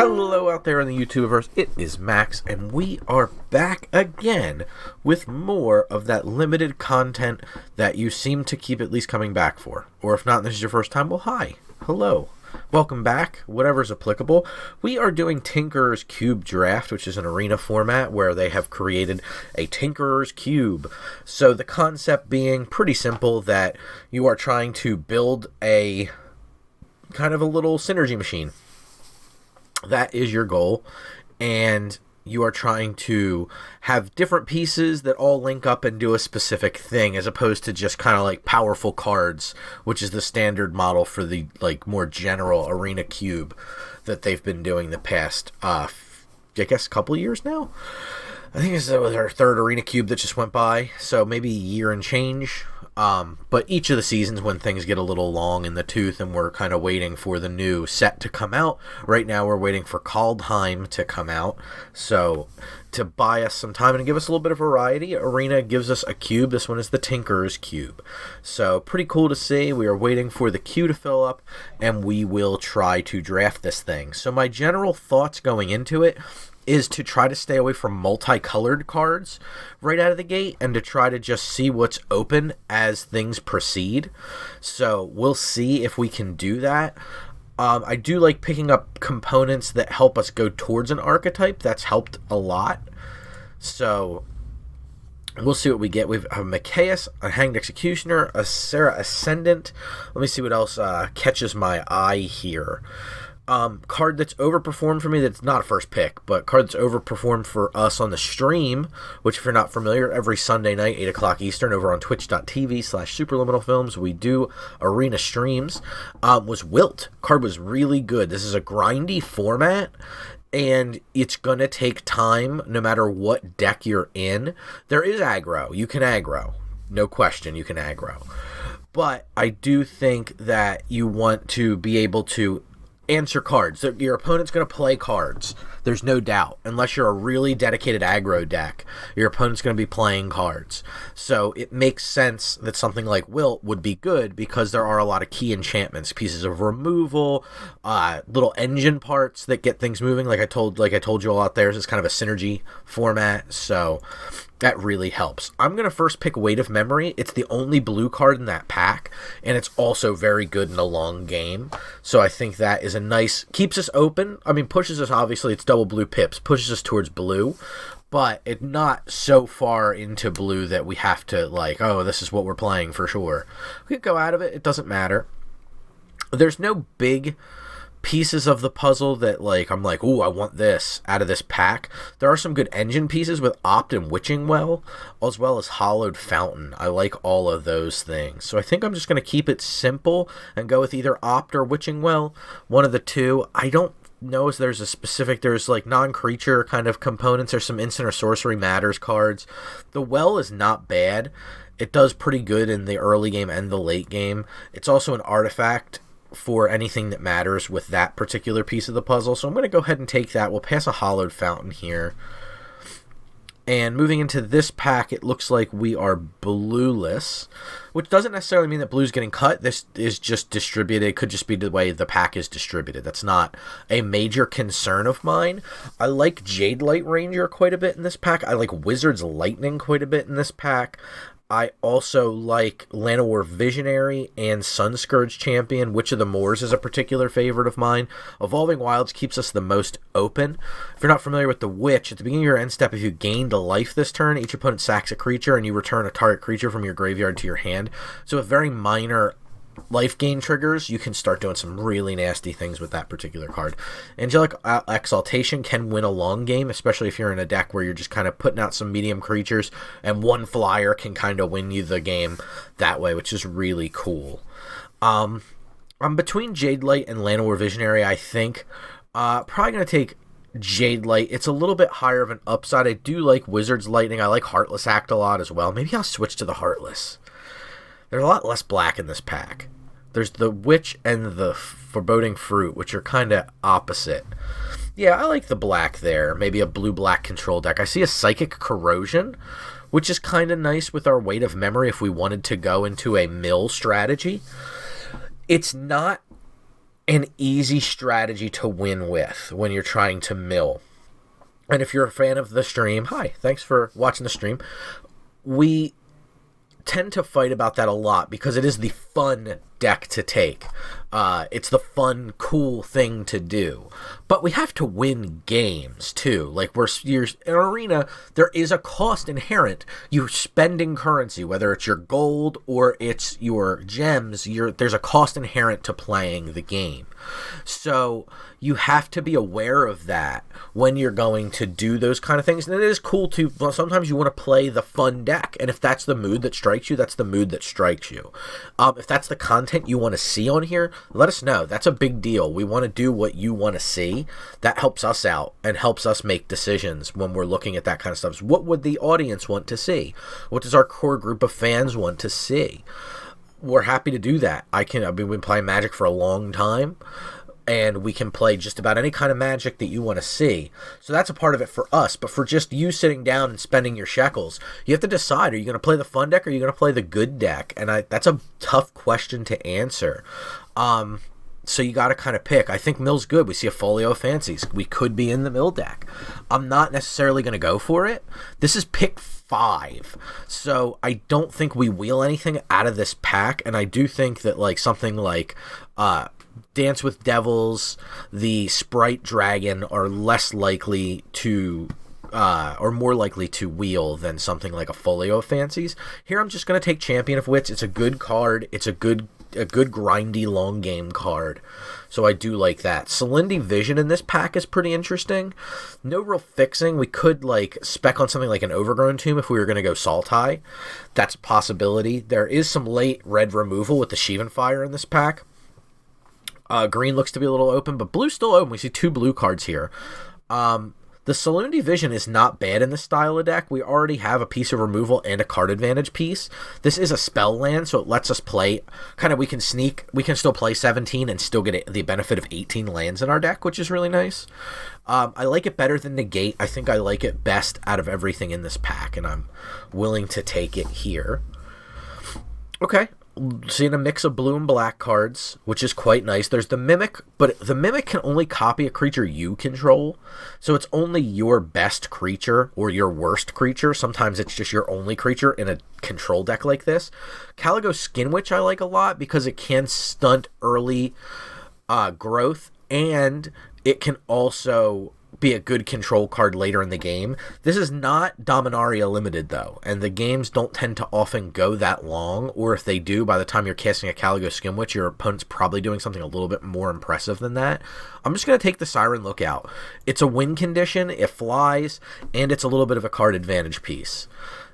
Hello out there in the YouTubeverse, it is Max, and we are back again with more of that limited content that you seem to keep at least coming back for. Or if not, and this is your first time, well hi, hello, welcome back, whatever's applicable. We are doing Tinker's Cube Draft, which is an arena format where they have created a Tinker's Cube. So the concept being pretty simple, that you are trying to build a kind of a little synergy machine. That is your goal, and you are trying to have different pieces that all link up and do a specific thing, as opposed to just kind of like powerful cards, which is the standard model for the like more general arena cube that they've been doing the past, I guess, couple years now. I think this was our third arena cube that just went by, so maybe a year and change. But each of the seasons, when things get a little long in the tooth and we're kind of waiting for the new set to come out, right now we're waiting for Kaldheim to come out. So to buy us some time and give us a little bit of variety, Arena gives us a cube. This one is the Tinker's Cube. So pretty cool to see. We are waiting for the queue to fill up, and we will try to draft this thing. So my general thoughts going into it is to try to stay away from multicolored cards right out of the gate, and to try to just see what's open as things proceed. So we'll see if we can do that. I do like picking up components that help us go towards an archetype. That's helped a lot. So we'll see what we get. We have a Machias, a Hanged Executioner, a Sarah Ascendant. Let me see what else catches my eye here. Card that's overperformed for me, that's not a first pick, but card that's overperformed for us on the stream, which if you're not familiar, every Sunday night, 8 o'clock Eastern, over on twitch.tv/superliminalfilms, we do arena streams, was Wilt. Card was really good. This is a grindy format, and it's going to take time no matter what deck you're in. There is aggro. You can aggro. No question, you can aggro. But I do think that you want to be able to answer cards. Your opponent's going to play cards. There's no doubt. Unless you're a really dedicated aggro deck, your opponent's going to be playing cards. So it makes sense that something like Wilt would be good, because there are a lot of key enchantments, pieces of removal, little engine parts that get things moving. Like I told you all out there, it's kind of a synergy format. So that really helps. I'm going to first pick Weight of Memory. It's the only blue card in that pack, and it's also very good in a long game. So I think that is a nice, keeps us open. I mean, pushes us, obviously, it's double blue pips, pushes us towards blue, but it's not so far into blue that we have to, like, oh, this is what we're playing for sure. We could go out of it. It doesn't matter. There's no big pieces of the puzzle that, like, I'm like, ooh, I want this out of this pack. There are some good engine pieces with Opt and Witching Well, as well as Hollowed Fountain. I like all of those things. So I think I'm just going to keep it simple and go with either Opt or Witching Well, one of the two. I don't know if there's a specific, there's like non-creature kind of components. There's some instant or sorcery matters cards. The Well is not bad. It does pretty good in the early game and the late game. It's also an artifact for anything that matters with that particular piece of the puzzle. So I'm going to go ahead and take that. We'll pass a Hollowed Fountain here. And moving into this pack, it looks like we are blueless, which doesn't necessarily mean that blue's getting cut. This is just distributed. It could just be the way the pack is distributed. That's not a major concern of mine. I like Jade Light Ranger quite a bit in this pack. I like Wizard's Lightning quite a bit in this pack. I also like Llanowar Visionary and Sunscourge Champion. Witch of the Moors is a particular favorite of mine. Evolving Wilds keeps us the most open. If you're not familiar with the Witch, at the beginning of your end step, if you gained a life this turn, each opponent sacks a creature, and you return a target creature from your graveyard to your hand. So with very minor life gain triggers, you can start doing some really nasty things with that particular card. Angelic Exaltation can win a long game, especially if you're in a deck where you're just kind of putting out some medium creatures, and one flyer can kind of win you the game that way, which is really cool. I'm between Jade Light and Llanowar Visionary, I think. Probably going to take Jade Light. It's a little bit higher of an upside. I do like Wizard's Lightning. I like Heartless Act a lot as well. Maybe I'll switch to the Heartless. There's a lot less black in this pack. There's the Witch and the Foreboding Fruit, which are kind of opposite. Yeah, I like the black there. Maybe a blue-black control deck. I see a Psychic Corrosion, which is kind of nice with our Weight of Memory if we wanted to go into a mill strategy. It's not an easy strategy to win with when you're trying to mill. And if you're a fan of the stream, hi, thanks for watching the stream. We tend to fight about that a lot because it is the fun deck to take. It's the fun, cool thing to do. But we have to win games too. Like you're in an arena, there is a cost inherent. You're spending currency, whether it's your gold or it's your gems. There's a cost inherent to playing the game. So you have to be aware of that when you're going to do those kind of things. And it is cool to, well, sometimes you want to play the fun deck. And if that's the mood that strikes you, that's the mood that strikes you. If that's the content you want to see on here, let us know. That's a big deal. We want to do what you want to see. That helps us out and helps us make decisions when we're looking at that kind of stuff. So what would the audience want to see? What does our core group of fans want to see? We're happy to do that. I've been playing Magic for a long time, and we can play just about any kind of Magic that you want to see. So that's a part of it for us. But for just you sitting down and spending your shekels, you have to decide, are you going to play the fun deck or are you going to play the good deck? And that's a tough question to answer. So you got to kind of pick. I think Mill's good. We see a Folio of Fancies. We could be in the Mill deck. I'm not necessarily going to go for it. This is pick 5. So I don't think we wheel anything out of this pack. And I do think that like something like Dance with Devils, the Sprite Dragon are less likely to or more likely to wheel than something like a Folio of Fancies. Here I'm just going to take Champion of Wits. It's a good card. It's a good grindy long game card. So I do like that. Solindy Vision in this pack is pretty interesting. No real fixing. We could like spec on something like an Overgrown Tomb if we were going to go Sultai. That's a possibility. There is some late red removal with the Shivan Fire in this pack. Green looks to be a little open, but blue's still open. We see 2 blue cards here. The Solindy Vision is not bad in this style of deck. We already have a piece of removal and a card advantage piece. This is a spell land, so it lets us play, we can still play 17 and still get the benefit of 18 lands in our deck, which is really nice. I like it better than Negate. I think I like it best out of everything in this pack, and I'm willing to take it here. Okay. Seeing a mix of blue and black cards, which is quite nice. There's the Mimic, but the Mimic can only copy a creature you control, so it's only your best creature or your worst creature. Sometimes it's just your only creature in a control deck like this. Caligo Skinwitch I like a lot because it can stunt early growth, and it can also be a good control card later in the game. This is not Dominaria Limited, though, and the games don't tend to often go that long, or if they do, by the time you're casting a Caligo Skinwitch, your opponent's probably doing something a little bit more impressive than that. I'm just going to take the Siren Lookout. It's a win condition, it flies, and it's a little bit of a card advantage piece.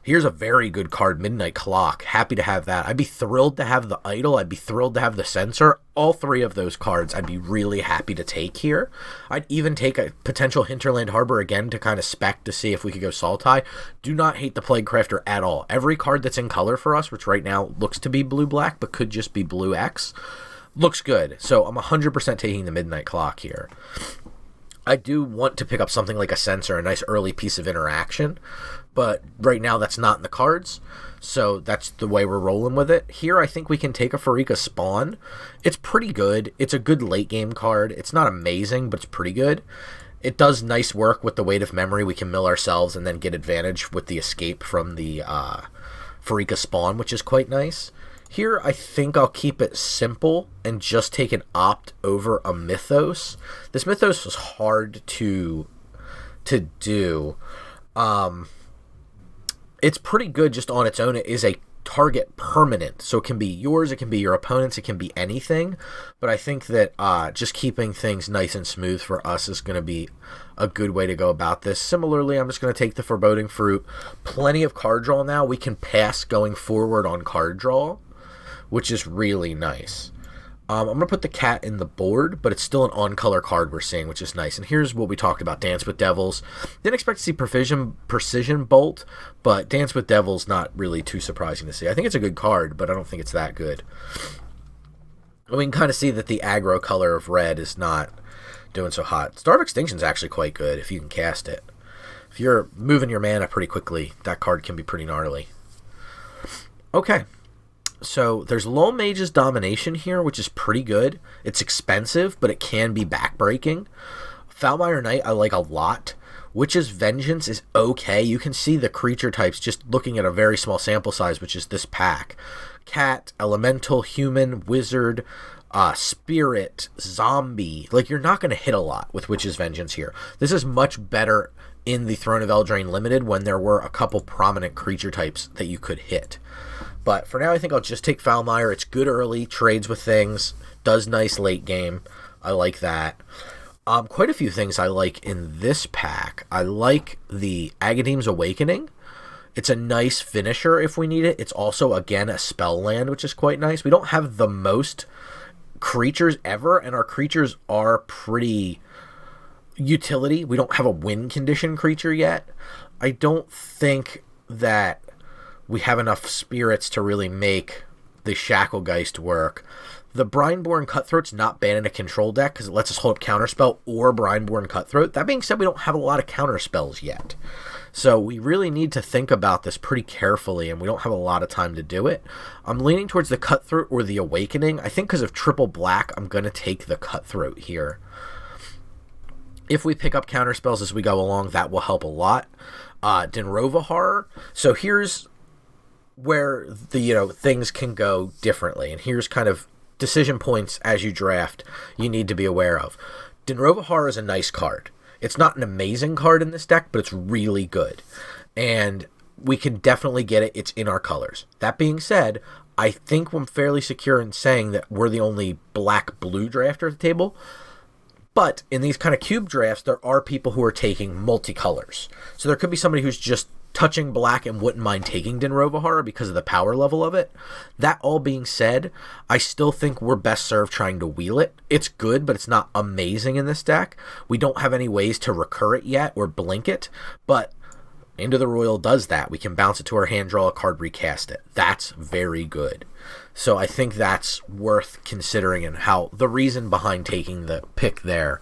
Here's a very good card, Midnight Clock. Happy to have that. I'd be thrilled to have the Idol. I'd be thrilled to have the Censor. All 3 of those cards I'd be really happy to take here. I'd even take a potential Hinterland Harbor again to kind of spec to see if we could go Sultai. Do not hate the Plague Crafter at all. Every card that's in color for us, which right now looks to be blue-black, but could just be blue-X, looks good. So I'm 100% taking the Midnight Clock here. I do want to pick up something like a Censor, a nice early piece of interaction, but right now that's not in the cards, so that's the way we're rolling with it. Here I think we can take a Pharika Spawn. It's pretty good. It's a good late game card. It's not amazing, but it's pretty good. It does nice work with the Weight of Memory. We can mill ourselves and then get advantage with the escape from the Pharika Spawn, which is quite nice. Here, I think I'll keep it simple and just take an Opt over a Mythos. This Mythos was hard to do. It's pretty good just on its own. It is a target permanent, so it can be yours, it can be your opponent's, it can be anything. But I think that just keeping things nice and smooth for us is going to be a good way to go about this. Similarly, I'm just going to take the Foreboding Fruit. Plenty of card draw now. We can pass going forward on card draw, which is really nice. I'm going to put the cat in the board, but it's still an on-color card we're seeing, which is nice. And here's what we talked about, Dance with Devils. Didn't expect to see Precision Bolt, but Dance with Devils not really too surprising to see. I think it's a good card, but I don't think it's that good. We can kind of see that the aggro color of red is not doing so hot. Star of Extinction is actually quite good if you can cast it. If you're moving your mana pretty quickly, that card can be pretty gnarly. Okay. So there's Lone Mage's Domination here, which is pretty good. It's expensive, but it can be backbreaking. Foulmire Knight I like a lot. Witch's Vengeance is okay. You can see the creature types just looking at a very small sample size, which is this pack. Cat, Elemental, Human, Wizard, Spirit, Zombie. Like, you're not going to hit a lot with Witch's Vengeance here. This is much better in the Throne of Eldraine Limited when there were a couple prominent creature types that you could hit. But for now, I think I'll just take Foulmire. It's good early, trades with things, does nice late game. I like that. Quite a few things I like in this pack. I like the Agadeem's Awakening. It's a nice finisher if we need it. It's also, again, a spell land, which is quite nice. We don't have the most creatures ever, and our creatures are pretty utility. We don't have a win condition creature yet. I don't think that we have enough spirits to really make the Shacklegeist work. The Brineborn Cutthroat's not bad in a control deck because it lets us hold up Counterspell or Brineborn Cutthroat. That being said, we don't have a lot of counterspells yet. So we really need to think about this pretty carefully, and we don't have a lot of time to do it. I'm leaning towards the Cutthroat or the Awakening. I think because of triple black, I'm going to take the Cutthroat here. If we pick up counterspells as we go along, that will help a lot. Dinrova Horror. So here's where the things can go differently, and here's kind of decision points as you draft you need to be aware of. Dinrova Horror is a nice card. It's not an amazing card in this deck, but it's really good. And we can definitely get it. It's in our colors. That being said, I think I'm fairly secure in saying that we're the only black-blue drafter at the table. But in these kind of cube drafts, there are people who are taking multicolors. So there could be somebody who's just touching black and wouldn't mind taking Dinrova Horror because of the power level of it. That all being said, I still think we're best served trying to wheel it. It's good, but it's not amazing in this deck. We don't have any ways to recur it yet or blink it, but Into the Royal does that. We can bounce it to our hand, draw a card, recast it. That's very good. So I think that's worth considering, and how the reason behind taking the pick there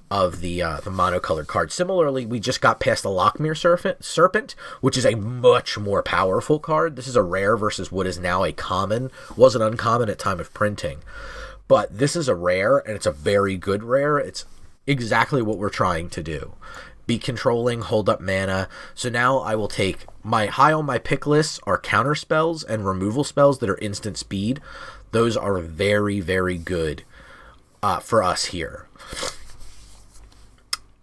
of the monocolored card. Similarly, we just got past the Lochmere Serpent, which is a much more powerful card. This is a rare versus what is now a common. Was an uncommon at time of printing. But this is a rare, and it's a very good rare. It's exactly what we're trying to do. Be controlling, hold up mana. So now I will take my high on my pick list are counter spells and removal spells that are instant speed. Those are very, very good for us here.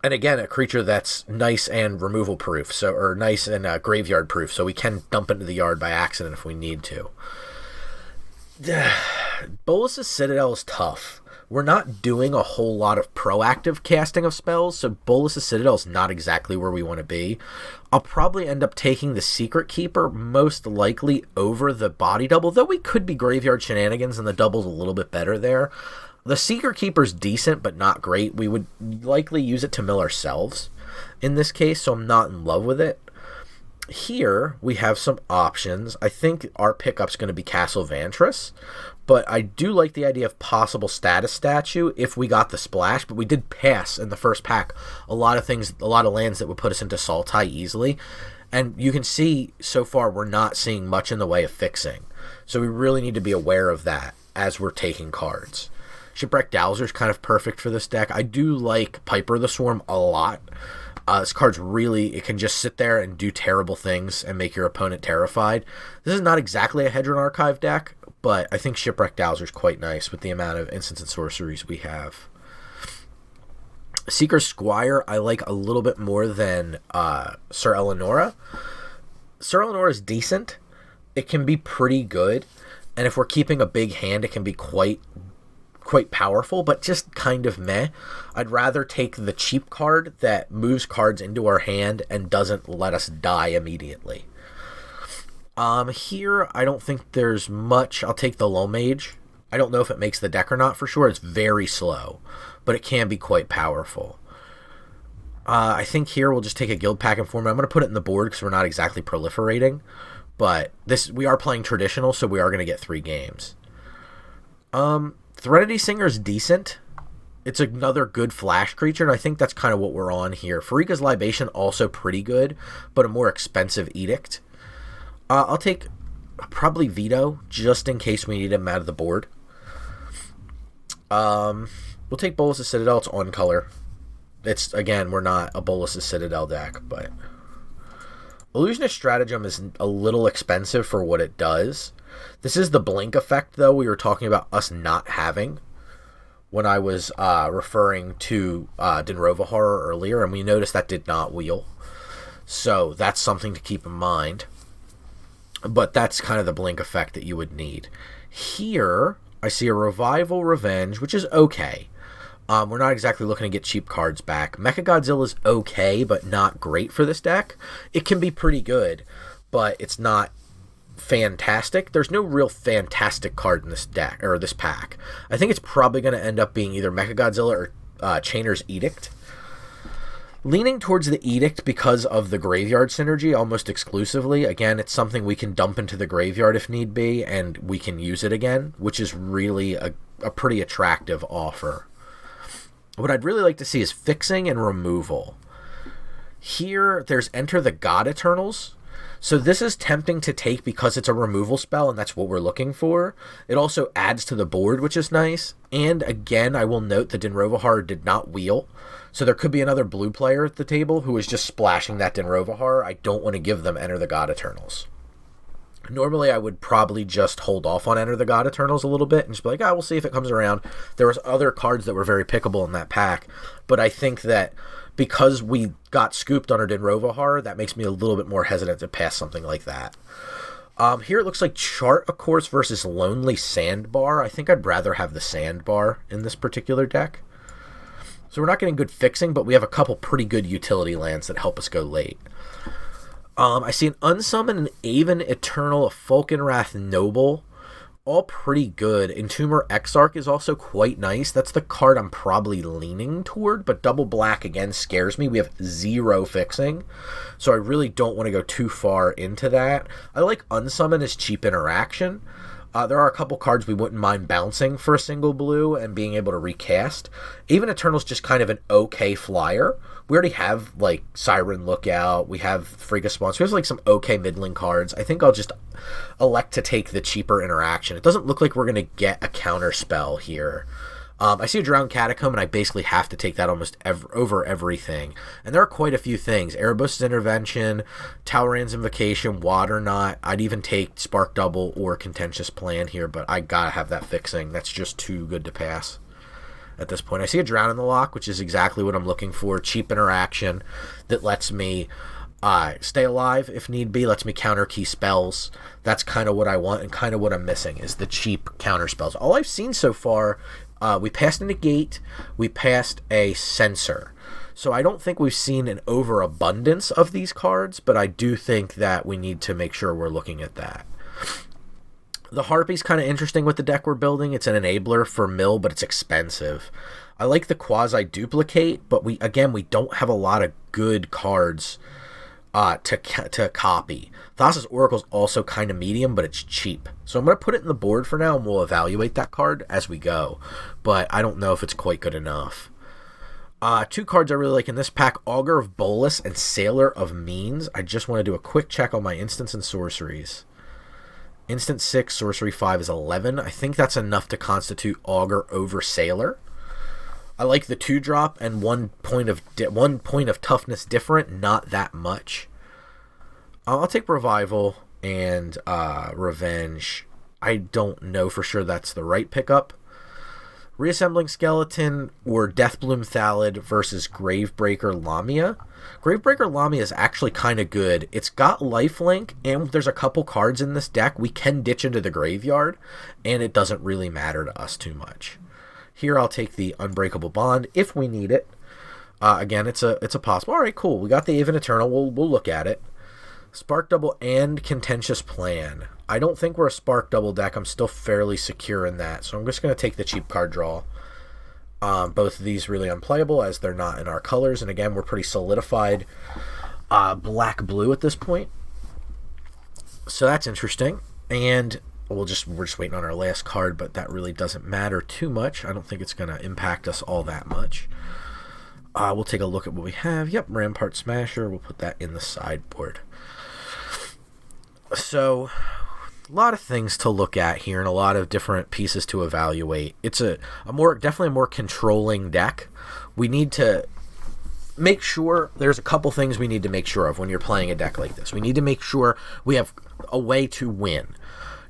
And again, a creature that's nice and removal proof, or nice and graveyard proof, so we can dump into the yard by accident if we need to. Bolas's Citadel is tough. We're not doing a whole lot of proactive casting of spells, so Bolas's Citadel is not exactly where we want to be. I'll probably end up taking the Secret Keeper, most likely over the Body Double, though we could be Graveyard Shenanigans, and the double's a little bit better there. The Secret Keeper's decent, but not great. We would likely use it to mill ourselves in this case, so I'm not in love with it. Here, we have some options. I think our pickup's going to be Castle Vantress, but I do like the idea of possible Status Statue if we got the splash, but we did pass in the first pack a lot of lands that would put us into Sultai easily, and you can see so far we're not seeing much in the way of fixing, so we really need to be aware of that as we're taking cards. Shipwreck Dowser is kind of perfect for this deck. I do like Piper the Swarm a lot. This card's really, it can just sit there and do terrible things and make your opponent terrified. This is not exactly a Hedron Archive deck, but I think Shipwreck Dowser is quite nice with the amount of instants and sorceries we have. Seeker Squire I like a little bit more than Sir Eleonora. Sir Eleonora is decent. It can be pretty good, and if we're keeping a big hand, it can be quite powerful, but just kind of meh. I'd rather take the cheap card that moves cards into our hand and doesn't let us die immediately. Here, I don't think there's much. I'll take the Low Mage. I don't know if it makes the deck or not for sure. It's very slow, but it can be quite powerful. I think here we'll just take a Guild Pack Informer. I'm going to put it in the board because we're not exactly proliferating, but we are playing traditional, so we are going to get 3 games. Threnody Singer is decent. It's another good flash creature, and I think that's kind of what we're on here. Farika's Libation, also pretty good, but a more expensive Edict. I'll take probably Veto, just in case we need him out of the board. We'll take Bolas' Citadel. It's on color. It's, again, we're not a Bolas' Citadel deck, but Illusionist Stratagem is a little expensive for what it does. This is the blink effect, though, we were talking about us not having when I was referring to Dinrova Horror earlier, and we noticed that did not wheel. So that's something to keep in mind. But that's kind of the blink effect that you would need. Here, I see a Revival Revenge, which is okay. We're not exactly looking to get cheap cards back. Mechagodzilla is okay, but not great for this deck. It can be pretty good, but it's not fantastic. There's no real fantastic card in this deck, or this pack. I think it's probably going to end up being either Mechagodzilla or Chainer's Edict. Leaning towards the Edict because of the graveyard synergy almost exclusively. Again, it's something we can dump into the graveyard if need be, and we can use it again, which is really a pretty attractive offer. What I'd really like to see is fixing and removal. Here, there's Enter the God Eternals. So this is tempting to take because it's a removal spell, and that's what we're looking for. It also adds to the board, which is nice. And again, I will note that Dinrova Horror did not wheel. So there could be another blue player at the table who is just splashing that Dinrova Horror. I don't want to give them Enter the God Eternals. Normally, I would probably just hold off on Enter the God Eternals a little bit and just be like, we'll see if it comes around. There was other cards that were very pickable in that pack, but I think that because we got scooped on our Dinrova Horror, that makes me a little bit more hesitant to pass something like that. Here it looks like Chart A Course versus Lonely Sandbar. I think I'd rather have the Sandbar in this particular deck. So we're not getting good fixing, but we have a couple pretty good utility lands that help us go late. I see an Unsummon, an Aven Eternal, a Falkenrath Noble. All pretty good. Entomber Exarch is also quite nice. That's the card I'm probably leaning toward, but double black again scares me. We have 0 fixing, so I really don't want to go too far into that. I like Unsummon as cheap interaction. There are a couple cards we wouldn't mind bouncing for a single blue and being able to recast. Even Eternal's just kind of an okay flyer. We already have, like, Siren Lookout. We have Frigga Spawn. So we have, like, some okay middling cards. I think I'll just elect to take the cheaper interaction. It doesn't look like we're going to get a counter spell here. I see a Drowned Catacomb, and I basically have to take that almost over everything. And there are quite a few things. Erebos' Intervention, Talrand's Invocation, Water Knot. I'd even take Spark Double or Contentious Plan here, but I gotta have that fixing. That's just too good to pass at this point. I see a Drown in the Lock, which is exactly what I'm looking for. Cheap interaction that lets me stay alive if need be, lets me counter key spells. That's kind of what I want and kind of what I'm missing is the cheap counter spells. All I've seen so far, we passed a Negate, we passed a Censor. So I don't think we've seen an overabundance of these cards, but I do think that we need to make sure we're looking at that. The Harpy's kind of interesting with the deck we're building. It's an enabler for mill, but it's expensive. I like the Quasi-Duplicate, but we don't have a lot of good cards to copy. Thassa's Oracle's also kind of medium, but it's cheap. So I'm going to put it in the board for now, and we'll evaluate that card as we go. But I don't know if it's quite good enough. 2 cards I really like in this pack, Augur of Bolas and Sailor of Means. I just want to do a quick check on my instants and sorceries. Instant 6, sorcery 5 is 11. I think that's enough to constitute Augur over Sailor. I like the 2-drop and 1 point of toughness different, not that much. I'll take Revival and Revenge. I don't know for sure that's the right pickup. Reassembling Skeleton or Deathbloom Thallid versus Gravebreaker Lamia. Gravebreaker Lamia is actually kind of good. It's got lifelink, and there's a couple cards in this deck we can ditch into the graveyard, and it doesn't really matter to us too much. Here I'll take the Unbreakable Bond if we need it. Again, it's a possible. All right, cool. We got the Aven Eternal. We'll look at it. Spark Double and Contentious Plan. I don't think we're a Spark Double deck. I'm still fairly secure in that, so I'm just going to take the cheap card draw. Both of these really unplayable as they're not in our colors, and again, we're pretty solidified black-blue at this point. So that's interesting, and we're just waiting on our last card, but that really doesn't matter too much. I don't think it's going to impact us all that much. We'll take a look at what we have. Yep, Rampart Smasher. We'll put that in the sideboard. So A lot of things to look at here and a lot of different pieces to evaluate. It's definitely a more controlling deck. We need to make sure there's a couple things we need to make sure of when you're playing a deck like this. We need to make sure we have a way to win.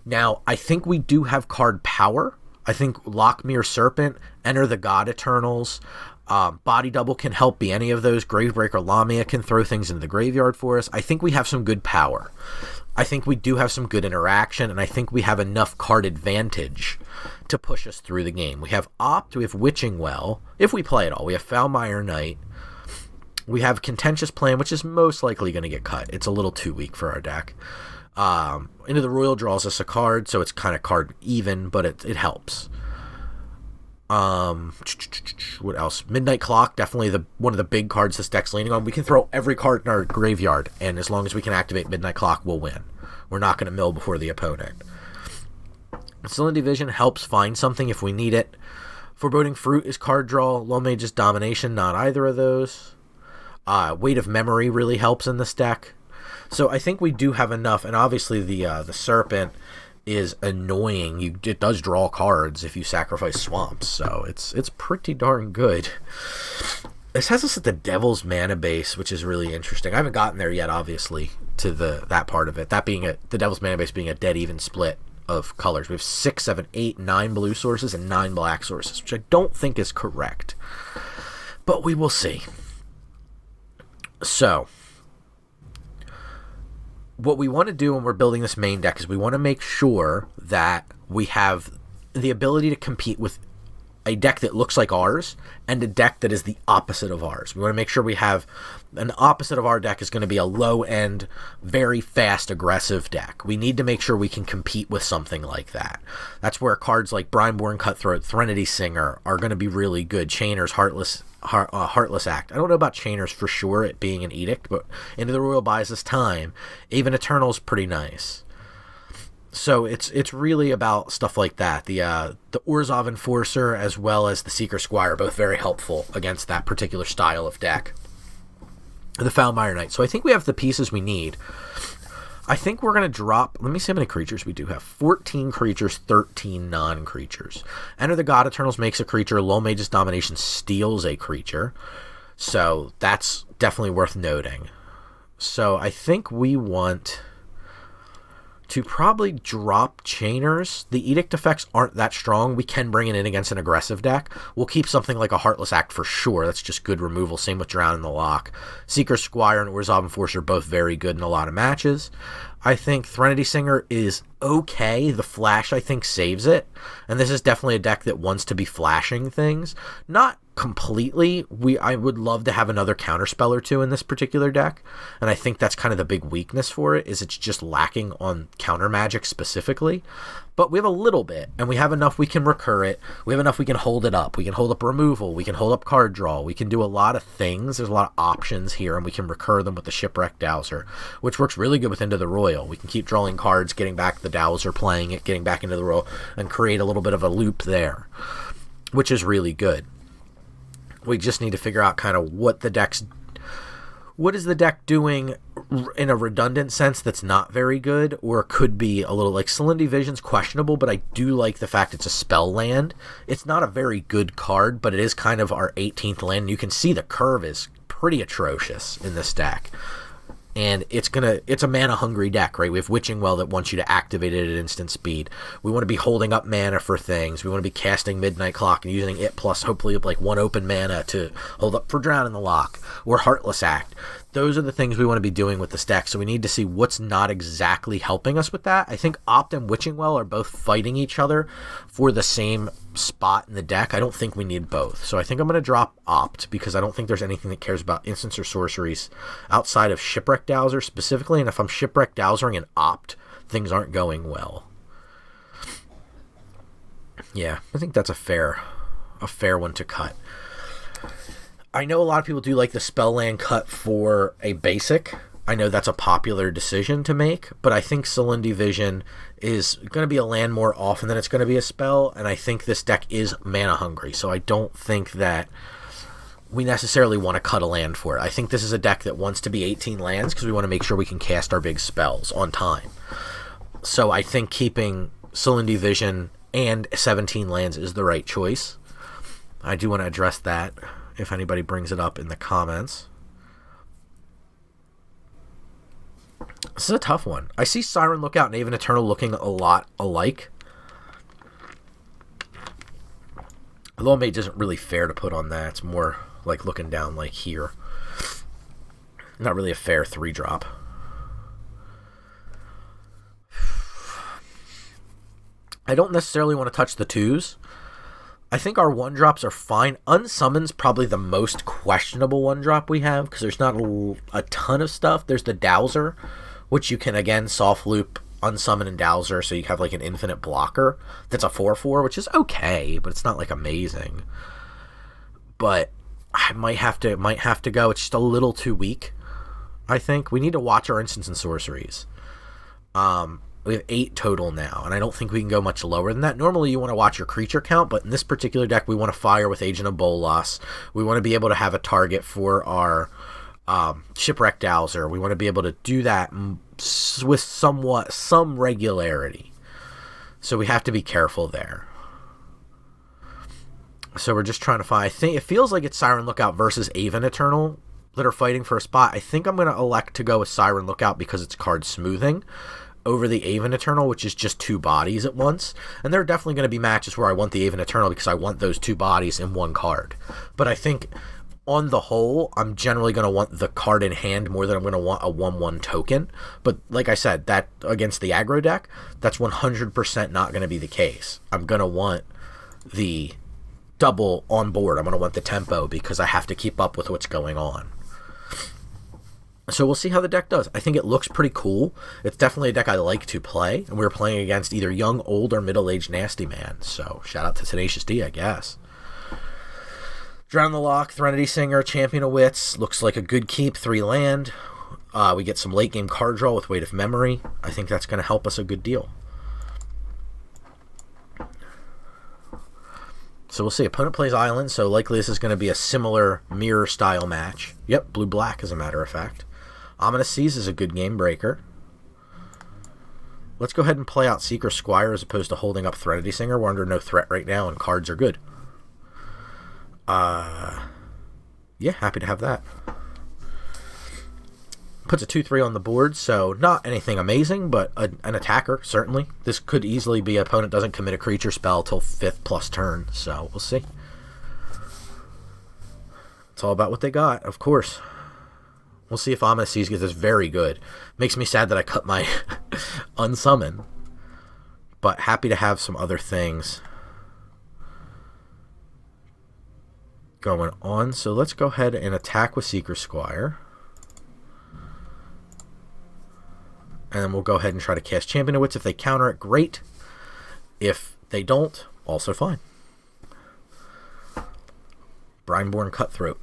Now, I think we do have card power. I think Lockmere Serpent, Enter the God Eternals, Body Double can help be any of those. Gravebreaker Lamia can throw things into the graveyard for us. I think we have some good power. I think we do have some good interaction, and I think we have enough card advantage to push us through the game. We have Opt, we have Witching Well, if we play it all. We have Foulmire Knight. We have Contentious Plan, which is most likely going to get cut. It's a little too weak for our deck. Into the Royal draws us a card, so it's kind of card even, but it helps. What else? Midnight Clock, definitely one of the big cards this deck's leaning on. We can throw every card in our graveyard, and as long as we can activate Midnight Clock, we'll win. We're not going to mill before the opponent. Salinity Vision helps find something if we need it. Foreboding Fruit is card draw. Low Mage's Domination, not either of those. Weight of Memory really helps in this deck. So I think we do have enough, and obviously the Serpent is annoying. It does draw cards if you sacrifice swamps, so it's pretty darn good. This has us at the Devil's Mana Base, which is really interesting. I haven't gotten there yet, obviously, to that part of it. That being the Devil's Mana Base being a dead even split of colors. We have 6, 7, 8, 9 blue sources and 9 black sources, which I don't think is correct, but we will see. So what we want to do when we're building this main deck is we want to make sure that we have the ability to compete with a deck that looks like ours and a deck that is the opposite of ours. We want to make sure we have an opposite of our deck is going to be a low-end, very fast, aggressive deck. We need to make sure we can compete with something like that. That's where cards like Brineborn Cutthroat, Threnody Singer are going to be really good. Chainer's Heartless Act. I don't know about Chainer's for sure, it being an edict, but Into the Royal buys us time. Even Eternal's pretty nice. So it's really about stuff like that. The Orzhov Enforcer as well as the Seeker Squire are both very helpful against that particular style of deck. The Foulmire Knight. So I think we have the pieces we need. I think we're going to drop... Let me see how many creatures we do have. 14 creatures, 13 non-creatures. Enter the God Eternals makes a creature. Low Mage's Domination steals a creature. So that's definitely worth noting. So I think we want to probably drop Chainers. The Edict effects aren't that strong. We can bring it in against an aggressive deck. We'll keep something like a Heartless Act for sure. That's just good removal. Same with Drown in the Lock. Seeker Squire and Orzhov Enforcer are both very good in a lot of matches. I think Threnody Singer is okay. The flash, I think, saves it. And this is definitely a deck that wants to be flashing things. Not completely. I would love to have another counterspell or two in this particular deck, and I think that's kind of the big weakness for it, is it's just lacking on counter magic specifically. But we have a little bit, and we have enough we can recur it. We have enough we can hold it up. We can hold up removal. We can hold up card draw. We can do a lot of things. There's a lot of options here, and we can recur them with the Shipwreck Dowser, which works really good with Into the Royal. We can keep drawing cards, getting back the Dowser, playing it, getting back into the Royal, and create a little bit of a loop there, which is really good. We just need to figure out kind of what is the deck doing in a redundant sense that's not very good, or could be a little like Salinity Vision's questionable, but I do like the fact it's a spell land. It's not a very good card, but it is kind of our 18th land. You can see the curve is pretty atrocious in this deck. And it's a mana hungry deck, right? We have Witching Well that wants you to activate it at instant speed. We want to be holding up mana for things. We want to be casting Midnight Clock and using it plus hopefully like one open mana to hold up for Drown in the Lock or Heartless Act. Those are the things we want to be doing with this deck, so we need to see what's not exactly helping us with that. I think Opt and Witching Well are both fighting each other for the same spot in the deck. I don't think we need both. So I think I'm going to drop Opt, because I don't think there's anything that cares about instants or sorceries outside of Shipwreck Dowser specifically, and if I'm Shipwreck Dowsering and Opt, things aren't going well. Yeah, I think that's a fair one to cut. I know a lot of people do like the spell land cut for a basic. I know that's a popular decision to make, but I think Salinity Vision is going to be a land more often than it's going to be a spell, and I think this deck is mana hungry, so I don't think that we necessarily want to cut a land for it. I think this is a deck that wants to be 18 lands because we want to make sure we can cast our big spells on time. So I think keeping Celindy Vision and 17 lands is the right choice. I do want to address that if anybody brings it up in the comments. This is a tough one. I see Siren Lookout and Aven Eternal looking a lot alike. Law Mage isn't really fair to put on that. It's more like looking down like here. Not really a fair 3-drop. I don't necessarily want to touch the 2s. I think our 1-drops are fine. Unsummon's probably the most questionable 1-drop we have because there's not a ton of stuff. There's the Dowser, which you can, again, soft loop, unsummon, and Dowser, so you have like an infinite blocker that's a 4/4, which is okay, but it's not like amazing. But I might have to go. It's just a little too weak, I think. We need to watch our instants and sorceries. We have 8 total now, and I don't think we can go much lower than that. Normally, you want to watch your creature count, but in this particular deck, we want to fire with Agent of Bolas. We want to be able to have a target for our Shipwreck Dowser. We want to be able to do that with some regularity. So we have to be careful there. So we're just trying to find... I think it feels like it's Siren Lookout versus Aven Eternal that are fighting for a spot. I think I'm going to elect to go with Siren Lookout because it's card smoothing over the Aven Eternal, which is just 2 bodies at once. And there are definitely going to be matches where I want the Aven Eternal because I want those 2 bodies in 1 card. But I think on the whole, I'm generally going to want the card in hand more than I'm going to want a 1/1 token. But like I said, that against the aggro deck, that's 100% not going to be the case. I'm going to want the double on board. I'm going to want the tempo because I have to keep up with what's going on. So we'll see how the deck does. I think it looks pretty cool. It's definitely a deck I like to play. And we're playing against either young, old, or middle-aged Nasty Man. So shout out to Tenacious D, I guess. Drown the Lock, Threnody Singer, Champion of Wits. Looks like a good keep, 3 land. We get some late-game card draw with Weight of Memory. I think that's going to help us a good deal. So we'll see. Opponent plays Island, so likely this is going to be a similar mirror-style match. Yep, blue-black, as a matter of fact. Ominous Seas is a good game breaker. Let's go ahead and play out Seeker Squire as opposed to holding up Threnody Singer. We're under no threat right now, and cards are good. Yeah, happy to have that. Puts a 2/3 on the board, so not anything amazing, but an attacker, certainly. This could easily be opponent doesn't commit a creature spell till 5th plus turn, so we'll see. It's all about what they got, of course. We'll see if Ominous Seas gets this very good. Makes me sad that I cut my unsummon, but happy to have some other things going on. So let's go ahead and attack with Seeker Squire. And then we'll go ahead and try to cast Champion of Wits. If they counter it, great. If they don't, also fine. Brineborn Cutthroat.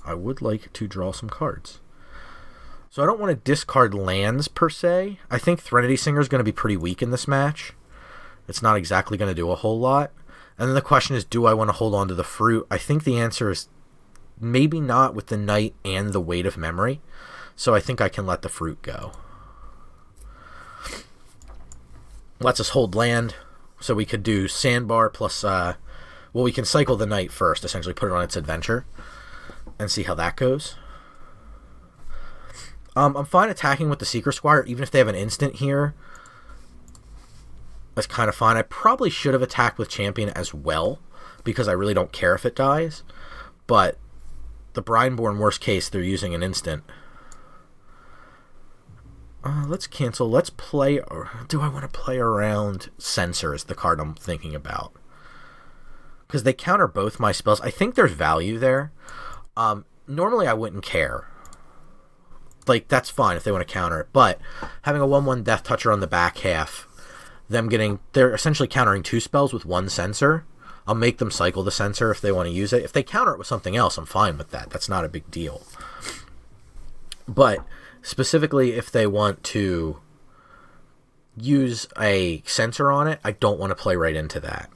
I would like to draw some cards. So I don't want to discard lands, per se. I think Threnody Singer is going to be pretty weak in this match. It's not exactly going to do a whole lot. And then the question is, do I want to hold on to the fruit? I think the answer is maybe not with the Knight and the Weight of Memory. So I think I can let the fruit go. Lets us hold land. So we could do Sandbar plus... well, we can cycle the Knight first, essentially put it on its adventure. And see how that goes. I'm fine attacking with the Seeker Squire, even if they have an instant here. That's kind of fine. I probably should have attacked with Champion as well, because I really don't care if it dies. But the Brineborn, worst case, they're using an instant. Let's cancel. Let's play... Or do I want to play around Censor is the card I'm thinking about. Because they counter both my spells. I think there's value there. Normally I wouldn't care. Like, that's fine if they want to counter it. But having a 1/1 Death Toucher on the back half, they're essentially countering 2 spells with 1 Censor. I'll make them cycle the Censor if they want to use it. If they counter it with something else, I'm fine with that. That's not a big deal. But specifically if they want to use a Censor on it, I don't want to play right into that.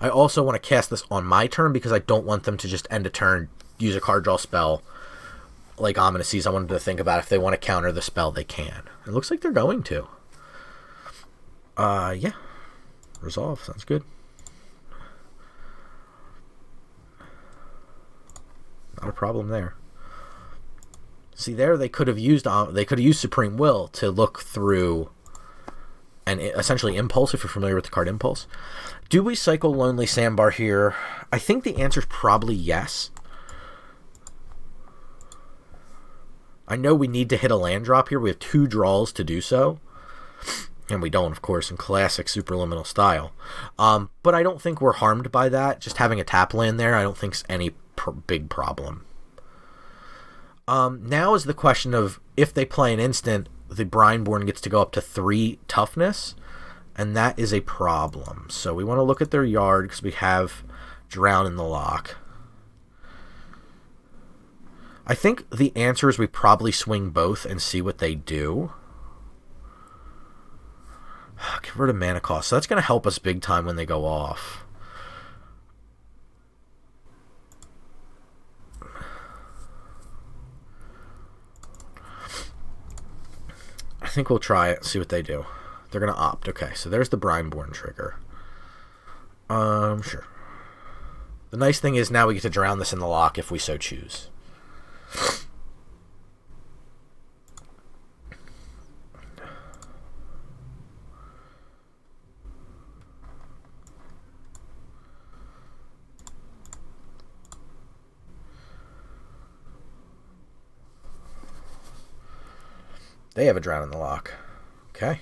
I also want to cast this on my turn because I don't want them to just end a turn, use a card draw spell, like Ominous Seas, I wanted to think about if they want to counter the spell, they can. It looks like they're going to. Yeah. Resolve. Sounds good. Not a problem there. See, there they could have used Supreme Will to look through and essentially Impulse, if you're familiar with the card Impulse. Do we cycle Lonely Sandbar here? I think the answer is probably yes. I know we need to hit a land drop here. We have 2 draws to do so. And we don't, of course, in classic Superliminal style. But I don't think we're harmed by that. Just having a tap land there, I don't think is any big problem. Now is the question of, if they play an instant, the Brineborn gets to go up to 3 toughness, and that is a problem. So we want to look at their yard, because we have Drown in the Lock. I think the answer is we probably swing both and see what they do. Get rid of mana cost. So that's going to help us big time when they go off. I think we'll try it, see what they do. They're going to opt. Okay, so there's the Brineborn trigger. Sure. The nice thing is now we get to drown this in the lock if we so choose. They have a drown in the lock. Okay.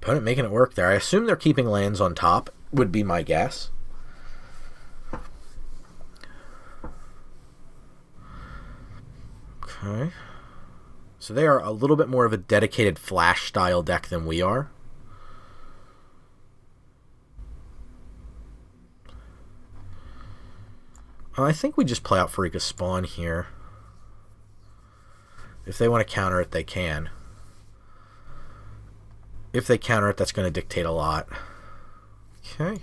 Opponent making it work there. I assume they're keeping lands on top, would be my guess. Okay. So they are a little bit more of a dedicated flash style deck than we are. I think we just play out Pharika's Spawn here. If they want to counter it, they can. If they counter it, that's going to dictate a lot. Okay.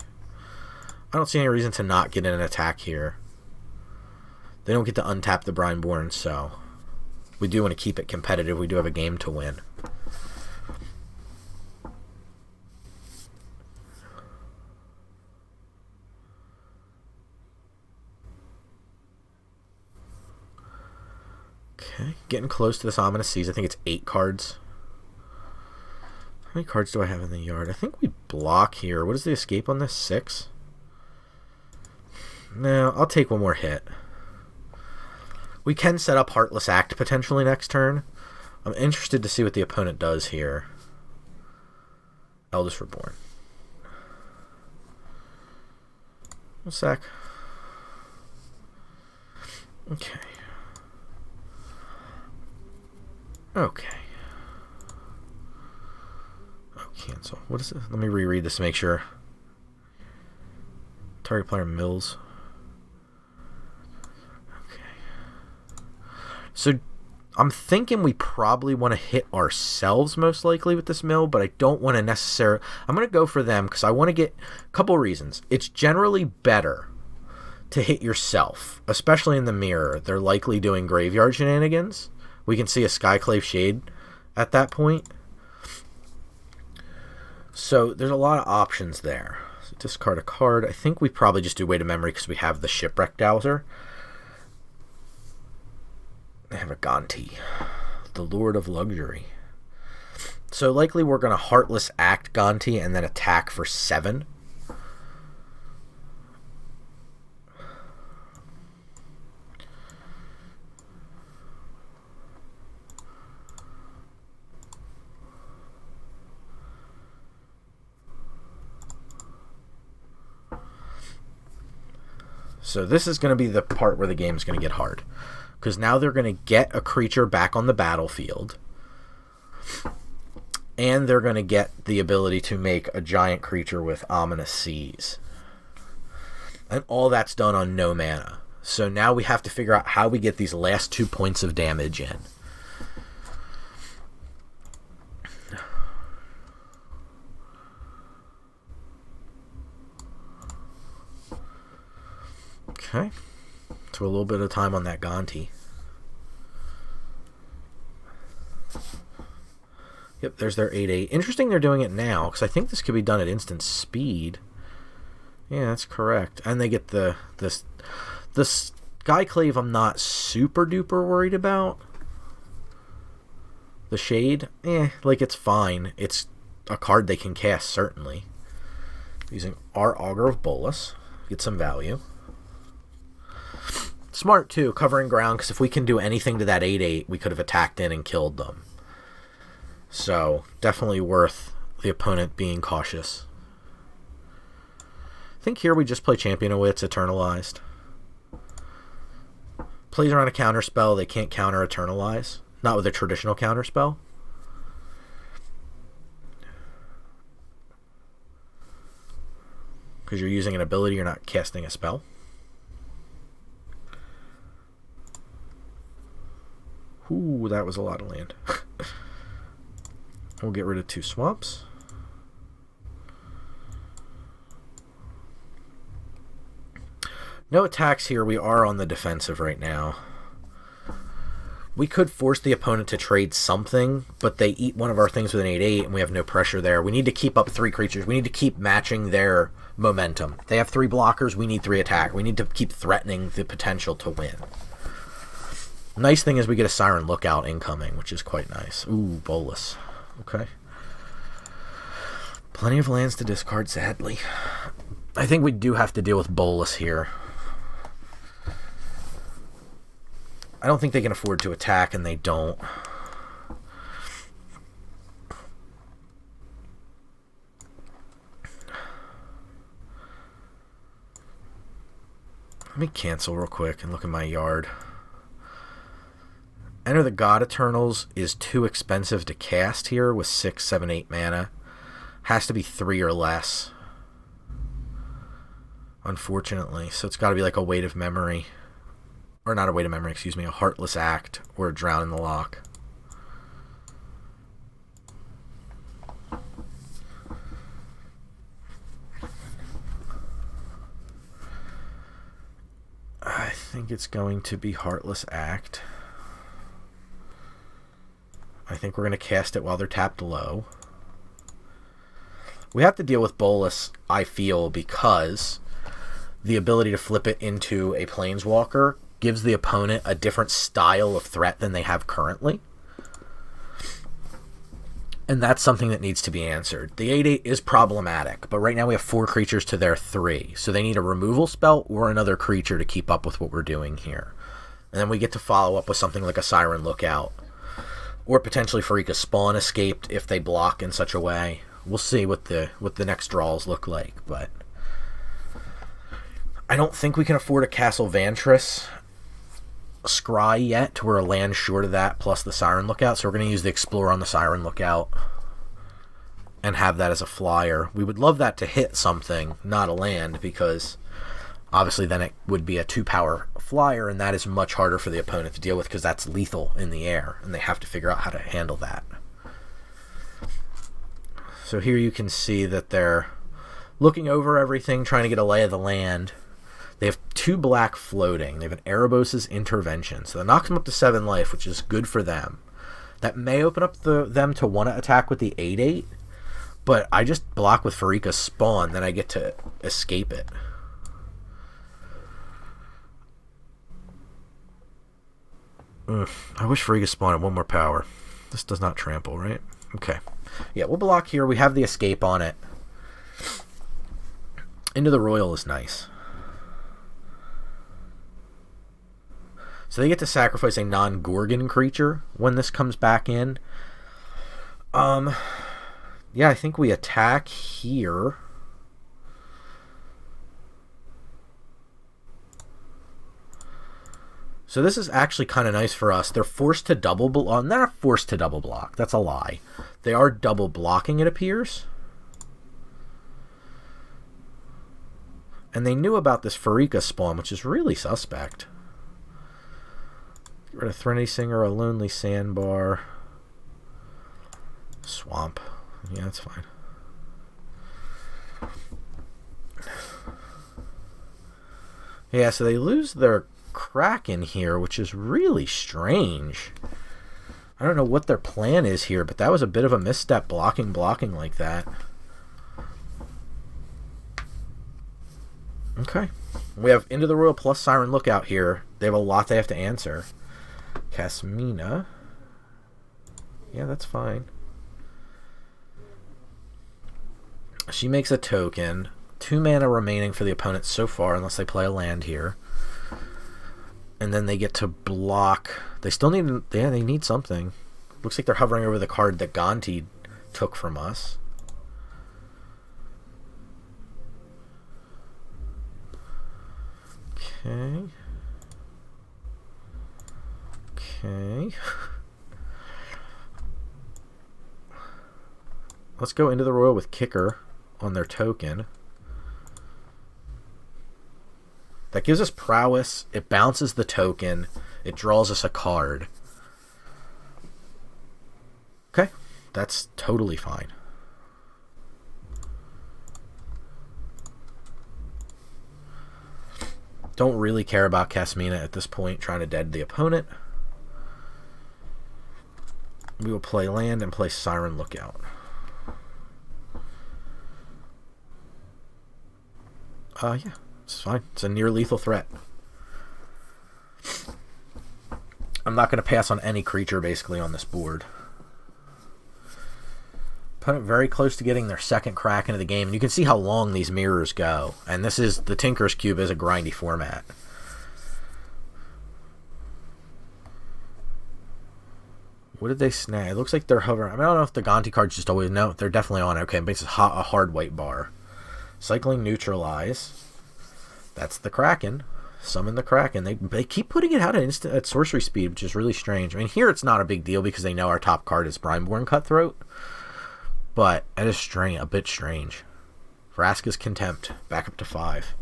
I don't see any reason to not get in an attack here. They don't get to untap the Brineborn, so we do want to keep it competitive. We do have a game to win. Okay, getting close to this Ominous Seas. I think it's 8 cards. How many cards do I have in the yard? I think we block here. What is the escape on this? 6? No, I'll take one more hit. We can set up Heartless Act potentially next turn. I'm interested to see what the opponent does here. Eldest Reborn. A sec. Okay. Okay. Oh, cancel. What is it? Let me reread this to make sure. Target player mills. Okay. So I'm thinking we probably want to hit ourselves most likely with this mill, but I don't want to necessarily... I'm going to go for them because I want to get a couple reasons. It's generally better to hit yourself, especially in the mirror. They're likely doing graveyard shenanigans. We can see a Skyclave Shade at that point. So there's a lot of options there. So discard a card. I think we probably just do Weight of Memory because we have the Shipwreck Dowser. I have a Gonti, the Lord of Luxury. So likely we're going to Heartless Act Gonti and then attack for 7. So this is going to be the part where the game is going to get hard. Because now they're going to get a creature back on the battlefield. And they're going to get the ability to make a giant creature with Ominous Seas. And all that's done on no mana. So now we have to figure out how we get these last 2 points of damage in. Okay. So a little bit of time on that Gonti. Yep, there's their 8/8. Interesting they're doing it now, because I think this could be done at instant speed. Yeah, that's correct. And they get the Skyclave I'm not super duper worried about. The Shade, like it's fine. It's a card they can cast, certainly. Using our Augur of Bolas. Get some value. Smart, too, covering ground, because if we can do anything to that 8/8, we could have attacked in and killed them. So, definitely worth the opponent being cautious. I think here we just play Champion of Wits, Eternalized. Plays around a counterspell, they can't counter Eternalize. Not with a traditional counterspell. Because you're using an ability, you're not casting a spell. Ooh, that was a lot of land. We'll get rid of 2 swamps. No attacks here. We are on the defensive right now. We could force the opponent to trade something, but they eat one of our things with an 8/8, and we have no pressure there. We need to keep up 3 creatures. We need to keep matching their momentum. They have 3 blockers. We need 3 attack. We need to keep threatening the potential to win. Nice thing is we get a Siren Lookout incoming, which is quite nice. Ooh, Bolas. Okay. Plenty of lands to discard, sadly. I think we do have to deal with Bolas here. I don't think they can afford to attack, and they don't. Let me cancel real quick and look at my yard. Enter the God Eternals is too expensive to cast here with 6, 7, 8 mana. Has to be 3 or less. Unfortunately. So it's got to be like a Weight of Memory. Or not a Weight of Memory, excuse me. A Heartless Act or a Drown in the Loch. I think it's going to be Heartless Act. I think we're going to cast it while they're tapped low. We have to deal with Bolas, I feel, because the ability to flip it into a Planeswalker gives the opponent a different style of threat than they have currently. And that's something that needs to be answered. The 8/8 is problematic, but right now we have 4 creatures to their 3. So they need a removal spell or another creature to keep up with what we're doing here. And then we get to follow up with something like a Siren Lookout. Or potentially Pharika's Spawn Escaped if they block in such a way. We'll see what the next draws look like, but I don't think we can afford a Castle Vantress Scry yet, to where a land short of that plus the Siren Lookout, so we're going to use the Explorer on the Siren Lookout and have that as a flyer. We would love that to hit something, not a land, because obviously then it would be a 2-power flyer, and that is much harder for the opponent to deal with because that's lethal in the air, and they have to figure out how to handle that. So here you can see that they're looking over everything, trying to get a lay of the land. They have 2 black floating. They have an Erebos' Intervention, so that knocks them up to 7 life, which is good for them. That may open up them to want to attack with the 8/8, but I just block with Pharika's Spawn, then I get to escape it. I wish Pharika's Spawn had 1 more power. This does not trample, right? Okay. Yeah, we'll block here. We have the escape on it. Into the Royal is nice. So they get to sacrifice a non-Gorgon creature when this comes back in. Yeah, I think we attack here. So this is actually kind of nice for us. They're forced to double block. They're not forced to double block. That's a lie. They are double blocking, it appears. And they knew about this Pharika Spawn, which is really suspect. Get rid of Threnody Singer, a Lonely Sandbar. Swamp. Yeah, that's fine. Yeah, so they lose their Kraken here, which is really strange. I don't know what their plan is here, but that was a bit of a misstep, blocking like that. Okay. We have Into the Royal plus Siren Lookout here. They have a lot they have to answer. Casmina. Yeah, that's fine. She makes a token. 2 mana remaining for the opponent so far, unless they play a land here. And then they get to block. They still need... Yeah, they need something. Looks like they're hovering over the card that Gonti took from us. Okay. Okay. Let's go Into the Royal with Kicker on their token. That gives us prowess. It bounces the token. It draws us a card. Okay. That's totally fine. Don't really care about Casmina at this point, trying to dead the opponent. We will play land and play Siren Lookout. Yeah, it's fine. It's a near lethal threat. I'm not going to pass on any creature basically on this board. Opponent very close to getting their second crack into the game. And you can see how long these mirrors go. And this is the Tinker's Cube is a grindy format. What did they snag? It looks like they're hovering. I mean, I don't know if the Gonti cards just always... No, they're definitely on it. Okay, but it's a hard white bar. Cycling Neutralize. That's the Kraken. Summon the Kraken. They keep putting it out at sorcery speed, which is really strange. I mean, here it's not a big deal because they know our top card is Brineborn Cutthroat. But it is strange, a bit strange. Vraska's Contempt. Back up to 5.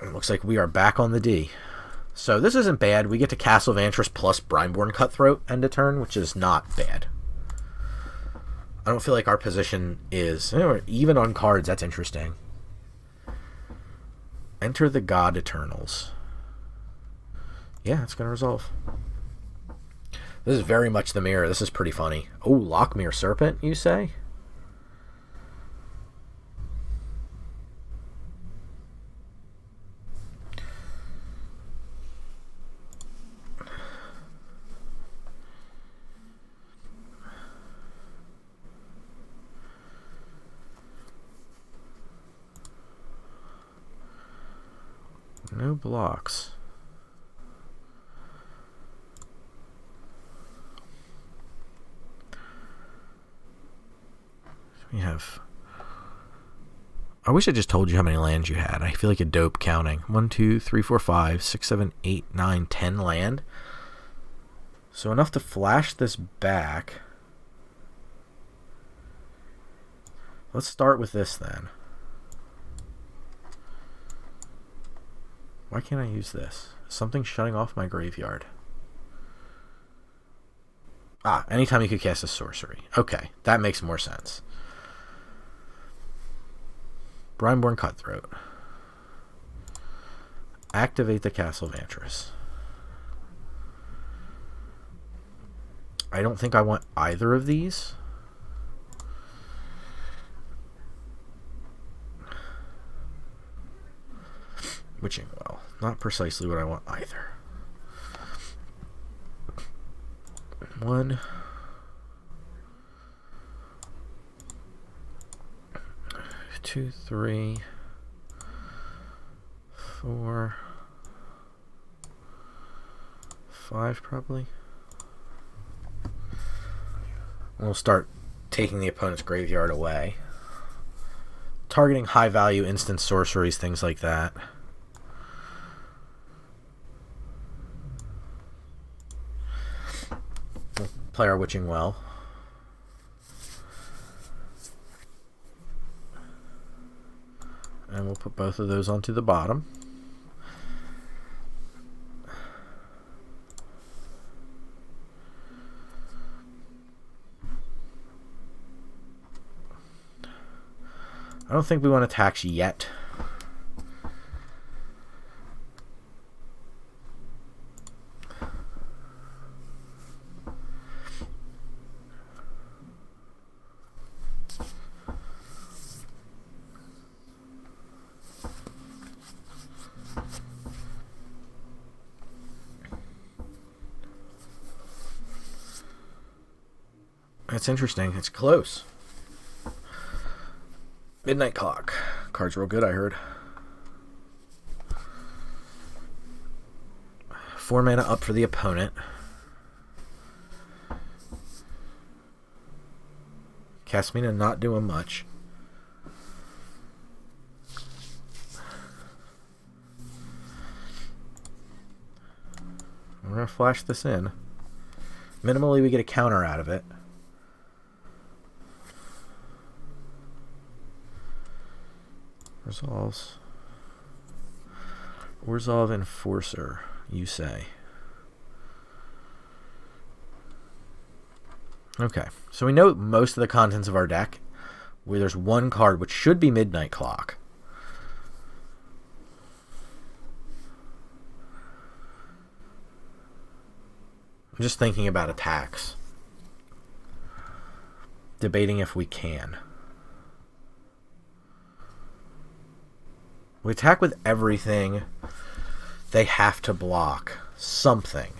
It looks like we are back on the D. So this isn't bad. We get to Castle Vantress plus Brineborn Cutthroat end of turn, which is not bad. I don't feel like our position is... Even on cards, that's interesting. Enter the God Eternals. Yeah, it's going to resolve. This is very much the mirror. This is pretty funny. Oh, Lockmere Serpent, you say? No blocks. We have... I wish I just told you how many lands you had. I feel like a dope counting. 1, 2, 3, 4, 5, 6, 7, 8, 9, 10 land. So enough to flash this back. Let's start with this then. Why can't I use this? Something's shutting off my graveyard. Ah, anytime you could cast a sorcery. Okay, that makes more sense. Brineborn Cutthroat. Activate the Castle Vantress. I don't think I want either of these. Witching Well. Not precisely what I want either. 1, 2, 3, 4, 5 probably. We'll start taking the opponent's graveyard away. Targeting high value instant sorceries, things like that. We'll play our Witching Well. And we'll put both of those onto the bottom. I don't think we want to tax yet. That's interesting. It's close. Midnight Clock. Card's real good, I heard. 4 mana up for the opponent. Casmina not doing much. We're going to flash this in. Minimally, we get a counter out of it. Resolves. Resolve Enforcer, you say. Okay, so we know most of the contents of our deck, where there's one card which should be Midnight Clock. I'm just thinking about attacks. Debating if we can. We attack with everything. They have to block something.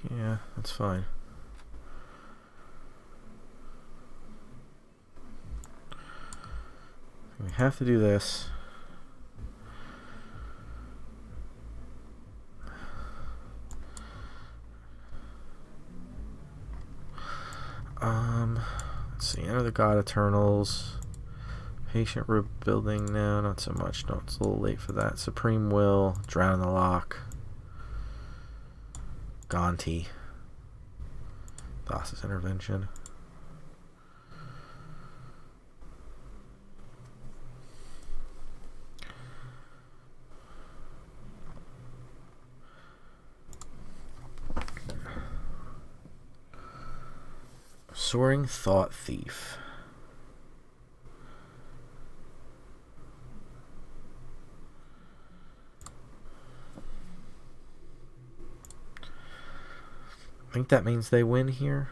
Yeah, that's fine. We have to do this. Let's see. Enter the God Eternals. Patient Rebuilding. No, not so much. No, it's a little late for that. Supreme Will. Drown in the Lock. Gonti. Thassa's Intervention. Soaring Thought Thief. I think that means they win here.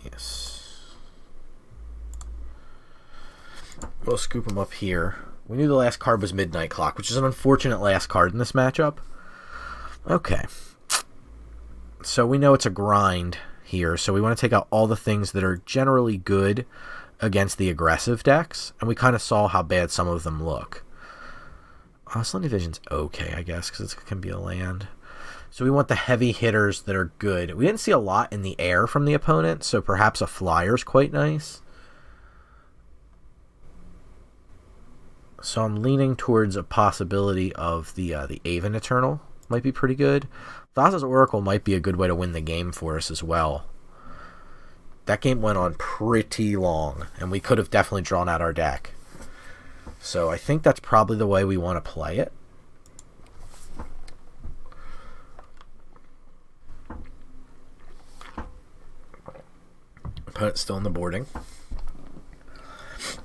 Yes. We'll scoop them up here. We knew the last card was Midnight Clock, which is an unfortunate last card in this matchup. Okay. So we know it's a grind here, so we want to take out all the things that are generally good against the aggressive decks, and we kind of saw how bad some of them look. Slendy Vision's okay, I guess, because it can be a land. So we want the heavy hitters that are good. We didn't see a lot in the air from the opponent, so perhaps a flyer's quite nice. So I'm leaning towards a possibility of the Aven Eternal. Might be pretty good. Thassa's Oracle might be a good way to win the game for us as well. That game went on pretty long, and we could have definitely drawn out our deck. So I think that's probably the way we want to play it. Opponent's still in the boarding.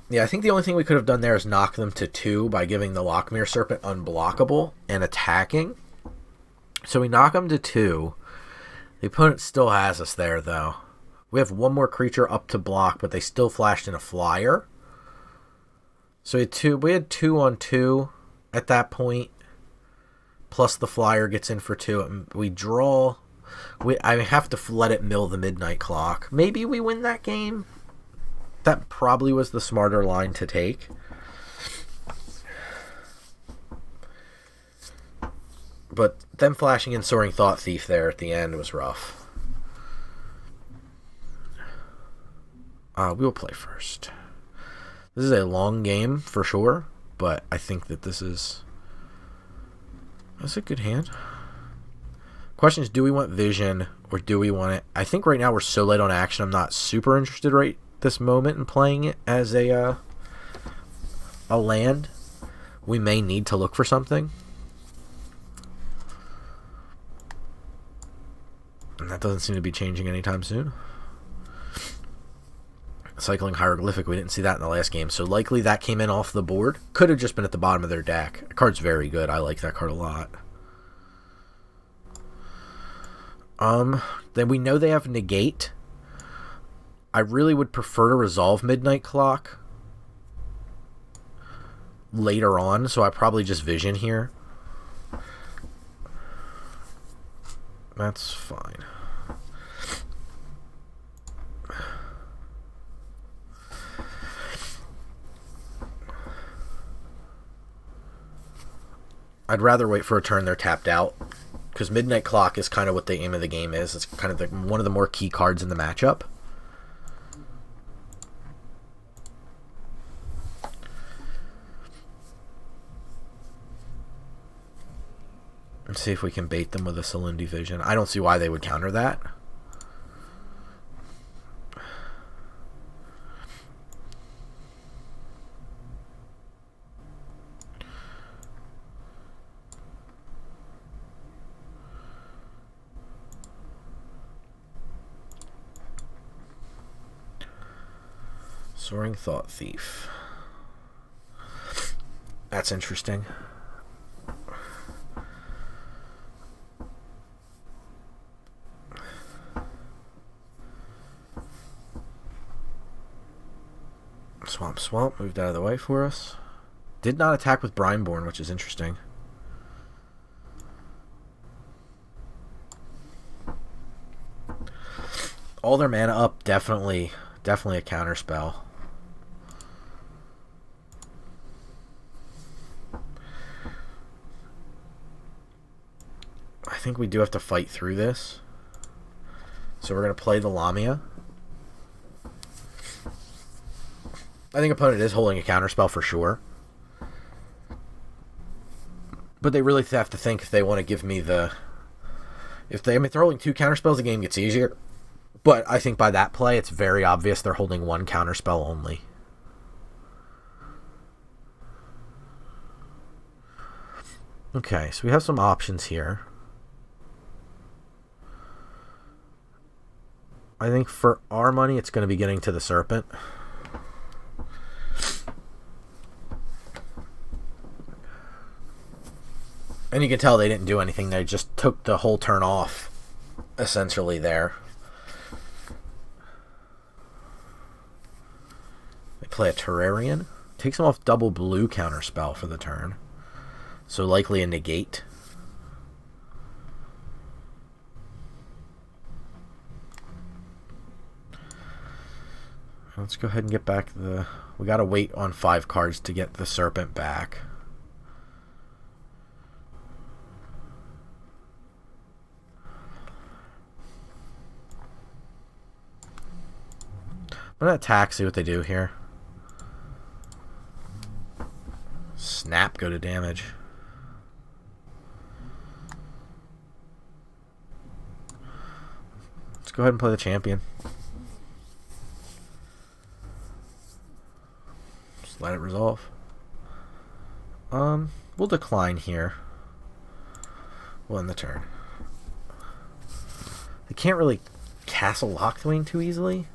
Yeah, I think the only thing we could have done there is knock them to 2 by giving the Lockmere Serpent unblockable and attacking. So we knock them to 2. The opponent still has us there, though. We have one more creature up to block, but they still flashed in a flyer. So we had 2 on 2 at that point. Plus the flyer gets in for 2. And we draw. I have to let it mill the Midnight Clock. Maybe we win that game. That probably was the smarter line to take. But them flashing in Soaring Thought Thief there at the end was rough. We'll play first. This is a long game for sure, but I think that that's a good hand. Question is, do we want Vision Or do we want it? I think right now we're so late on action, I'm not super interested right this moment in playing it as a land. We may need to look for something. And that doesn't seem to be changing anytime soon. Cycling Hieroglyphic, we didn't see that in the last game, so likely that came in off the board. Could have just been at the bottom of their deck. The card's very good. I like that card a lot. Then we know they have Negate. I really would prefer to resolve Midnight Clock later on, so I probably just Vision here. That's fine. I'd rather wait for a turn they're tapped out, because Midnight Clock is kind of what the aim of the game is. It's kind of one of the more key cards in the matchup. Let's see if we can bait them with a Salundi Vision. I don't see why they would counter that. Soaring Thought Thief. That's interesting. Swamp moved out of the way for us. Did not attack with Brineborn, which is interesting. All their mana up, definitely a counter spell. I think we do have to fight through this. So we're going to play the Lamia. I think opponent is holding a counterspell for sure. But they really have to think if they want to give me the... if they're holding 2 counterspells, the game gets easier. But I think by that play, it's very obvious they're holding 1 counterspell only. Okay, so we have some options here. I think for our money, it's going to be getting to the Serpent. And you can tell they didn't do anything. They just took the whole turn off, essentially, there. They play a Terrarian. Takes them off double blue counterspell for the turn. So likely a Negate. Let's go ahead and get back the... we gotta wait on 5 cards to get the Serpent back. I'm gonna attack, see what they do here. Snap, go to damage. Let's go ahead and play the champion. Just let it resolve. We'll decline here. We'll end the turn. They can't really castle Lockthwain too easily.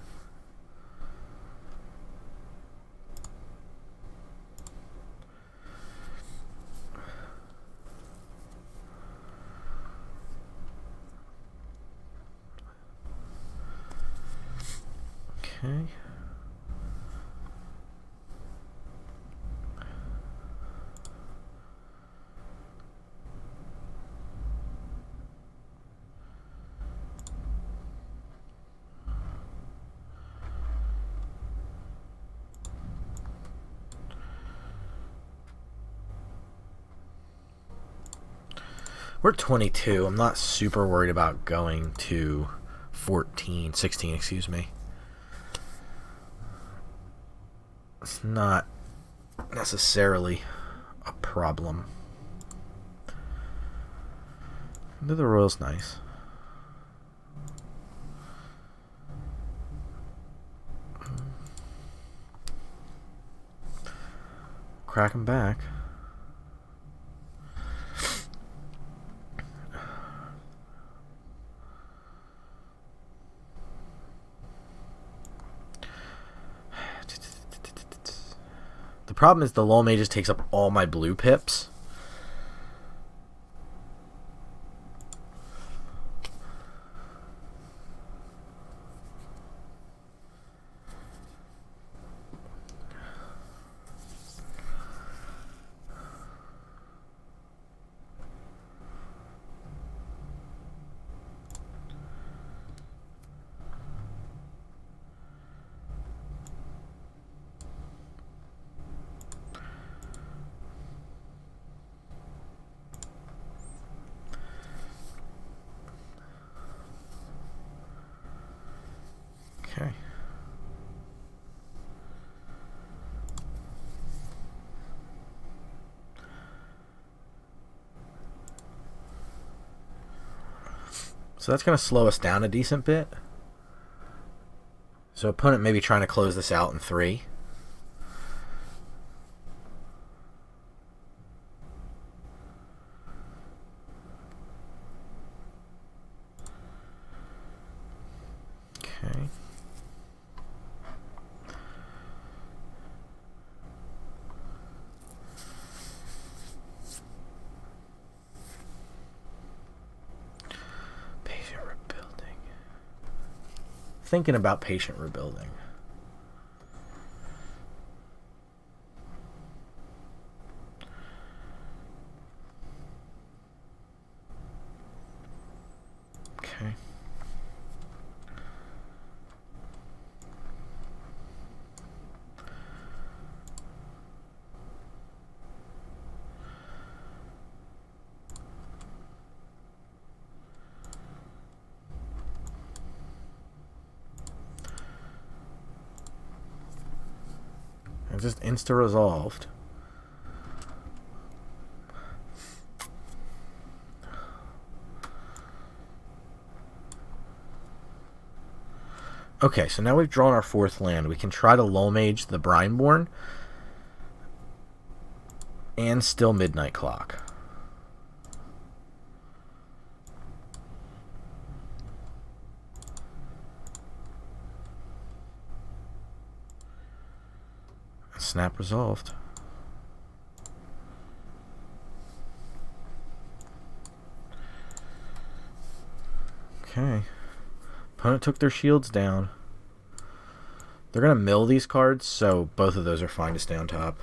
Okay. We're 22. I'm not super worried about going to 16, excuse me. It's not necessarily a problem. The Royal's nice. crack him back. The problem is the Lull Mage just takes up all my blue pips. Okay. So that's going to slow us down a decent bit. So opponent may be trying to close this out in 3. Okay. Patient rebuilding. Thinking about patient rebuilding. Okay. It's just insta-resolved. Okay, so now we've drawn our 4th land. We can try to Lull Mage the Brineborn and still Midnight Clock. Snap resolved. Okay. Opponent took their shields down. They're going to mill these cards, so both of those are fine to stay on top.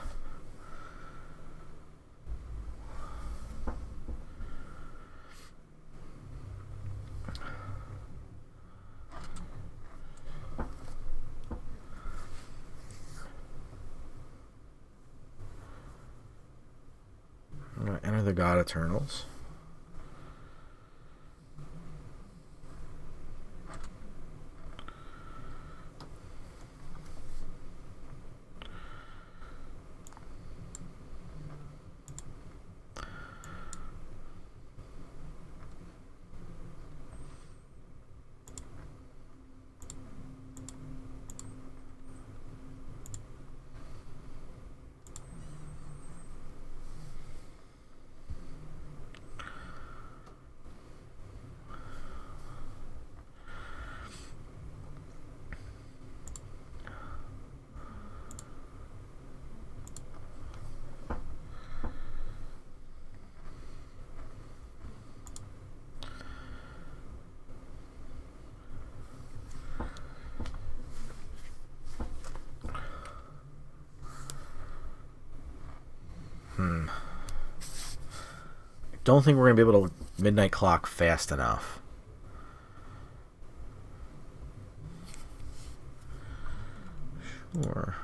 I'm going to enter the God Eternals. Don't think we're going to be able to Midnight Clock fast enough. Sure.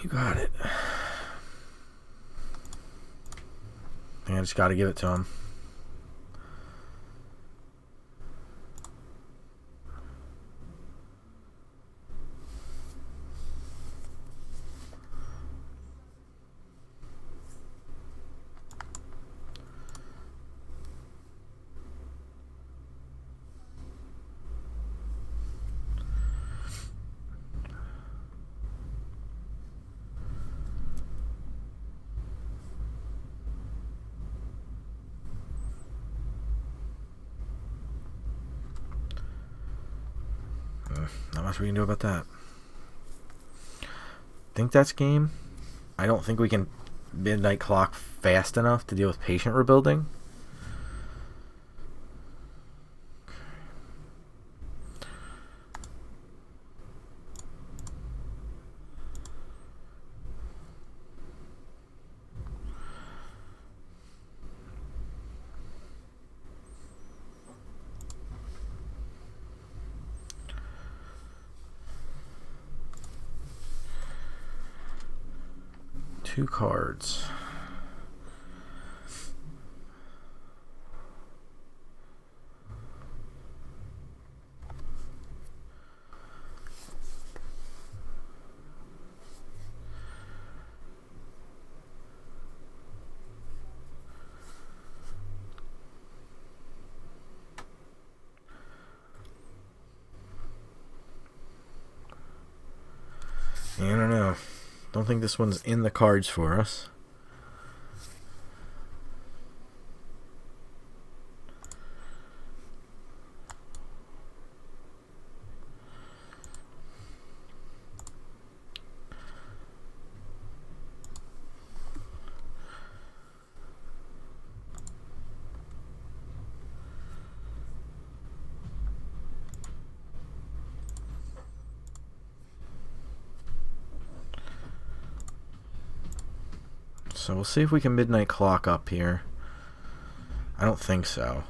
You got it. I just got to give it to him. Not much we can do about that. Think that's game. I don't think we can midnight clock fast enough to deal with patient rebuilding. Two cards. I don't know. Don't think this one's in the cards for us. So we'll see if we can midnight clock up here. I don't think so.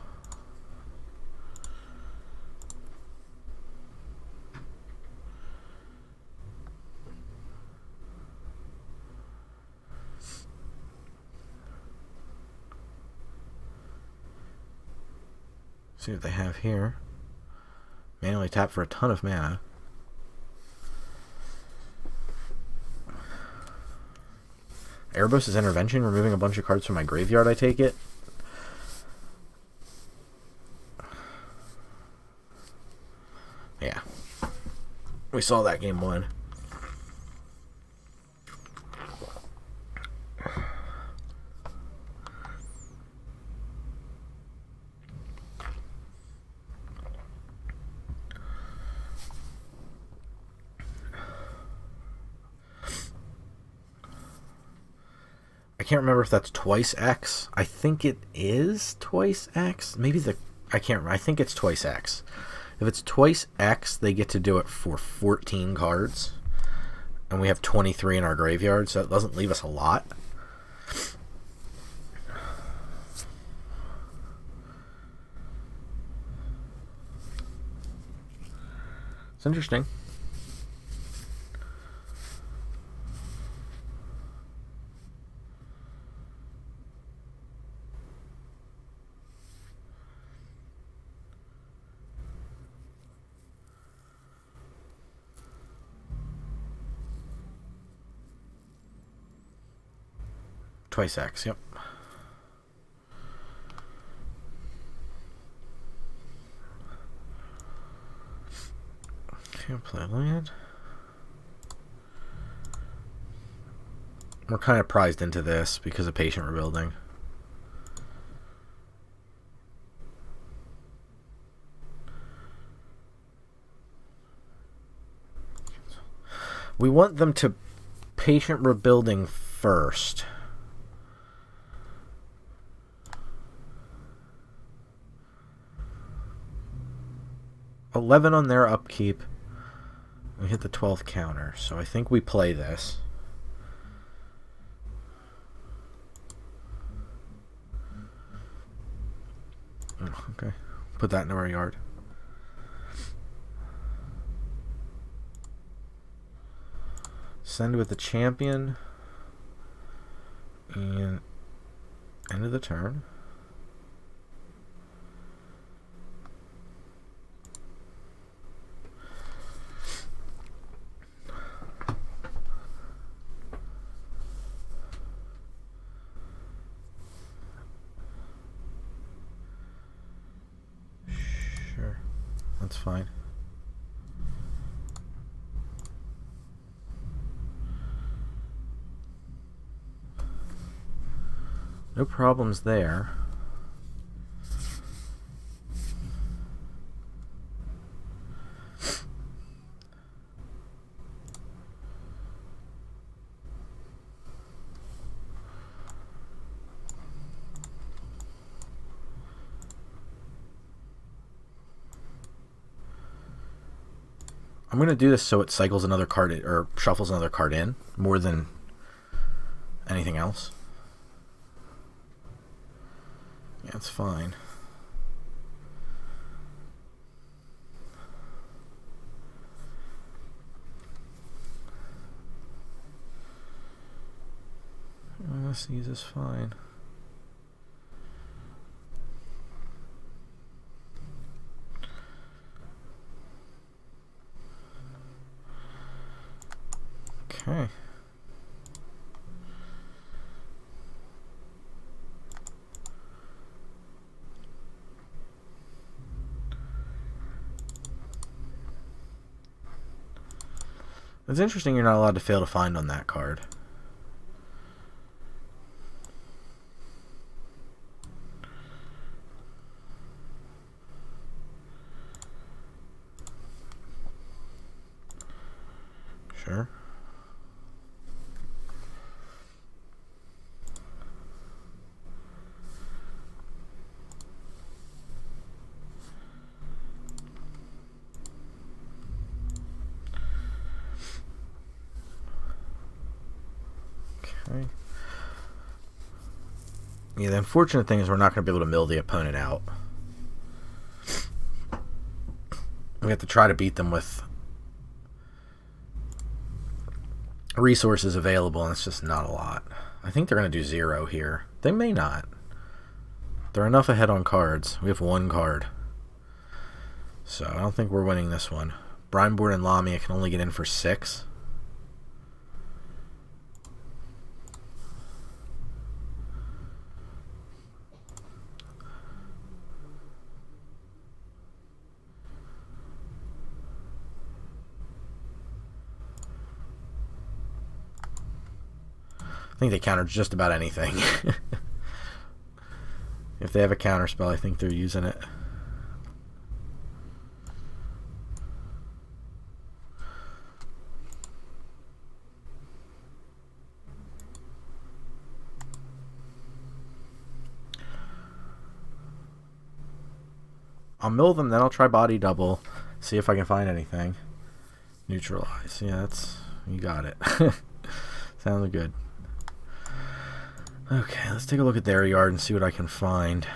See what they have here. Manually tap for a ton of mana. Erebos' Intervention, removing a bunch of cards from my graveyard, I take it. Yeah. We saw that game one. I can't remember if that's twice X. I think it is twice X. Maybe I can't remember. I think it's twice X. If it's twice X, they get to do it for 14 cards. And we have 23 in our graveyard, so that doesn't leave us a lot. It's interesting. Twice X, yep. Can't play land. We're kind of prized into this because of patient rebuilding. We want them to patient rebuilding first. 11 on their upkeep. We hit the 12th counter, so I think we play this. Okay, put that into our yard. Send with the champion. And end of the turn. That's fine. No problems there. I'm going to do this so it cycles another card or shuffles another card in more than anything else. Yeah, it's fine. Let's use this fine. Okay. It's interesting you're not allowed to fail to find on that card. Sure. Okay. Yeah, the unfortunate thing is we're not going to be able to mill the opponent out. We have to try to beat them with resources available, and it's just not a lot. I think they're going to do 0 here. They may not. They're enough ahead on cards. We have 1 card. So I don't think we're winning this one. Brineborn and Lamia can only get in for 6. I think they counter just about anything. If they have a counter spell, I think they're using it. I'll mill them, then I'll try body double, see if I can find anything. Neutralize. Yeah, you got it. Sounds good. Okay, let's take a look at their yard and see what I can find.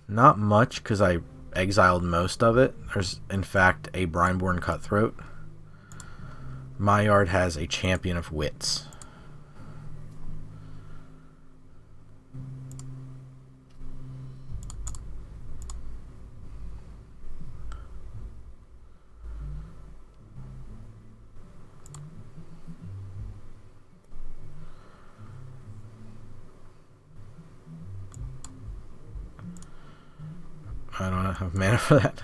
Not much, because I exiled most of it. There's, in fact, a Brineborn Cutthroat. My yard has a Champion of Wits. I don't have mana for that.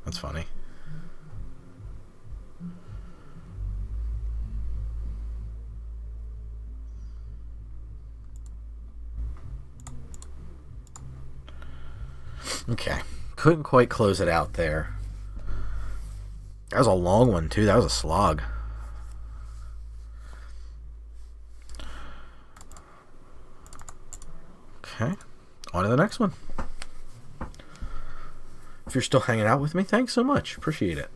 That's funny. Okay. Couldn't quite close it out there. That was a long one, too. That was a slog. Okay. On to the next one. If you're still hanging out with me, thanks so much. Appreciate it.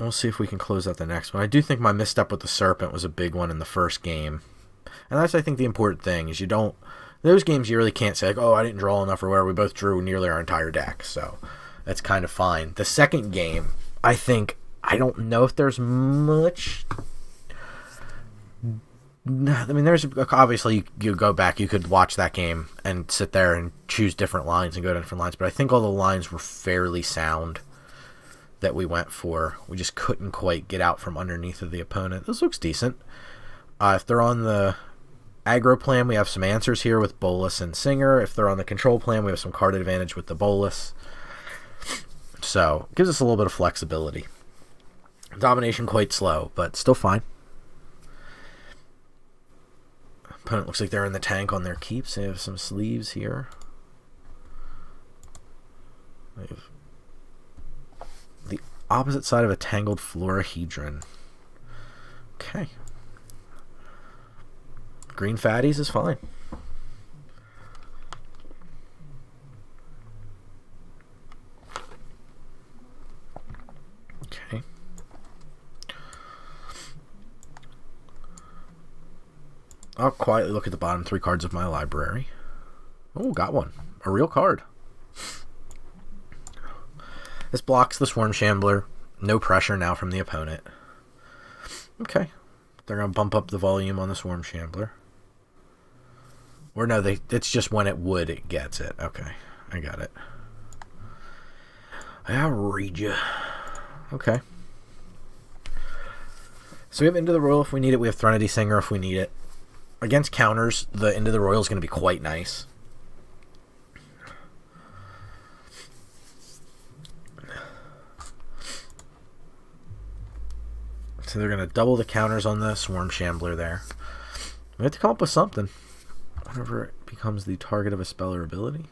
We'll see if we can close out the next one. I do think my misstep with the Serpent was a big one in the first game. And that's, I think, the important thing, is you don't... Those games, you really can't say, like, oh, I didn't draw enough or whatever. We both drew nearly our entire deck, so that's kind of fine. The second game, I don't know if there's much... I mean, there's obviously you go back, you could watch that game and sit there and choose different lines and go to different lines, but I think all the lines were fairly sound that we went for. We just couldn't quite get out from underneath of the opponent. This looks decent. If they're on the aggro plan, we have some answers here with Bolus and Singer. If they're on the control plan, we have some card advantage with the Bolus. So, it gives us a little bit of flexibility. Domination quite slow, but still fine. Opponent looks like they're in the tank on their keeps. They have some sleeves here. They have the opposite side of a Tangled Florahedron. Okay. Green Fatties is fine. I'll quietly look at the bottom 3 cards of my library. Oh, got one. A real card. This blocks the Swarm Shambler. No pressure now from the opponent. Okay. They're going to bump up the volume on the Swarm Shambler. Or no, it's just when it gets it. Okay, I got it. I'll read you. Okay. So we have Into the Royal if we need it. We have Threnody Singer if we need it. Against counters, the Into the Royal is going to be quite nice. So they're going to double the counters on the Swarm Shambler there. We have to come up with something. Whenever it becomes the target of a spell or ability.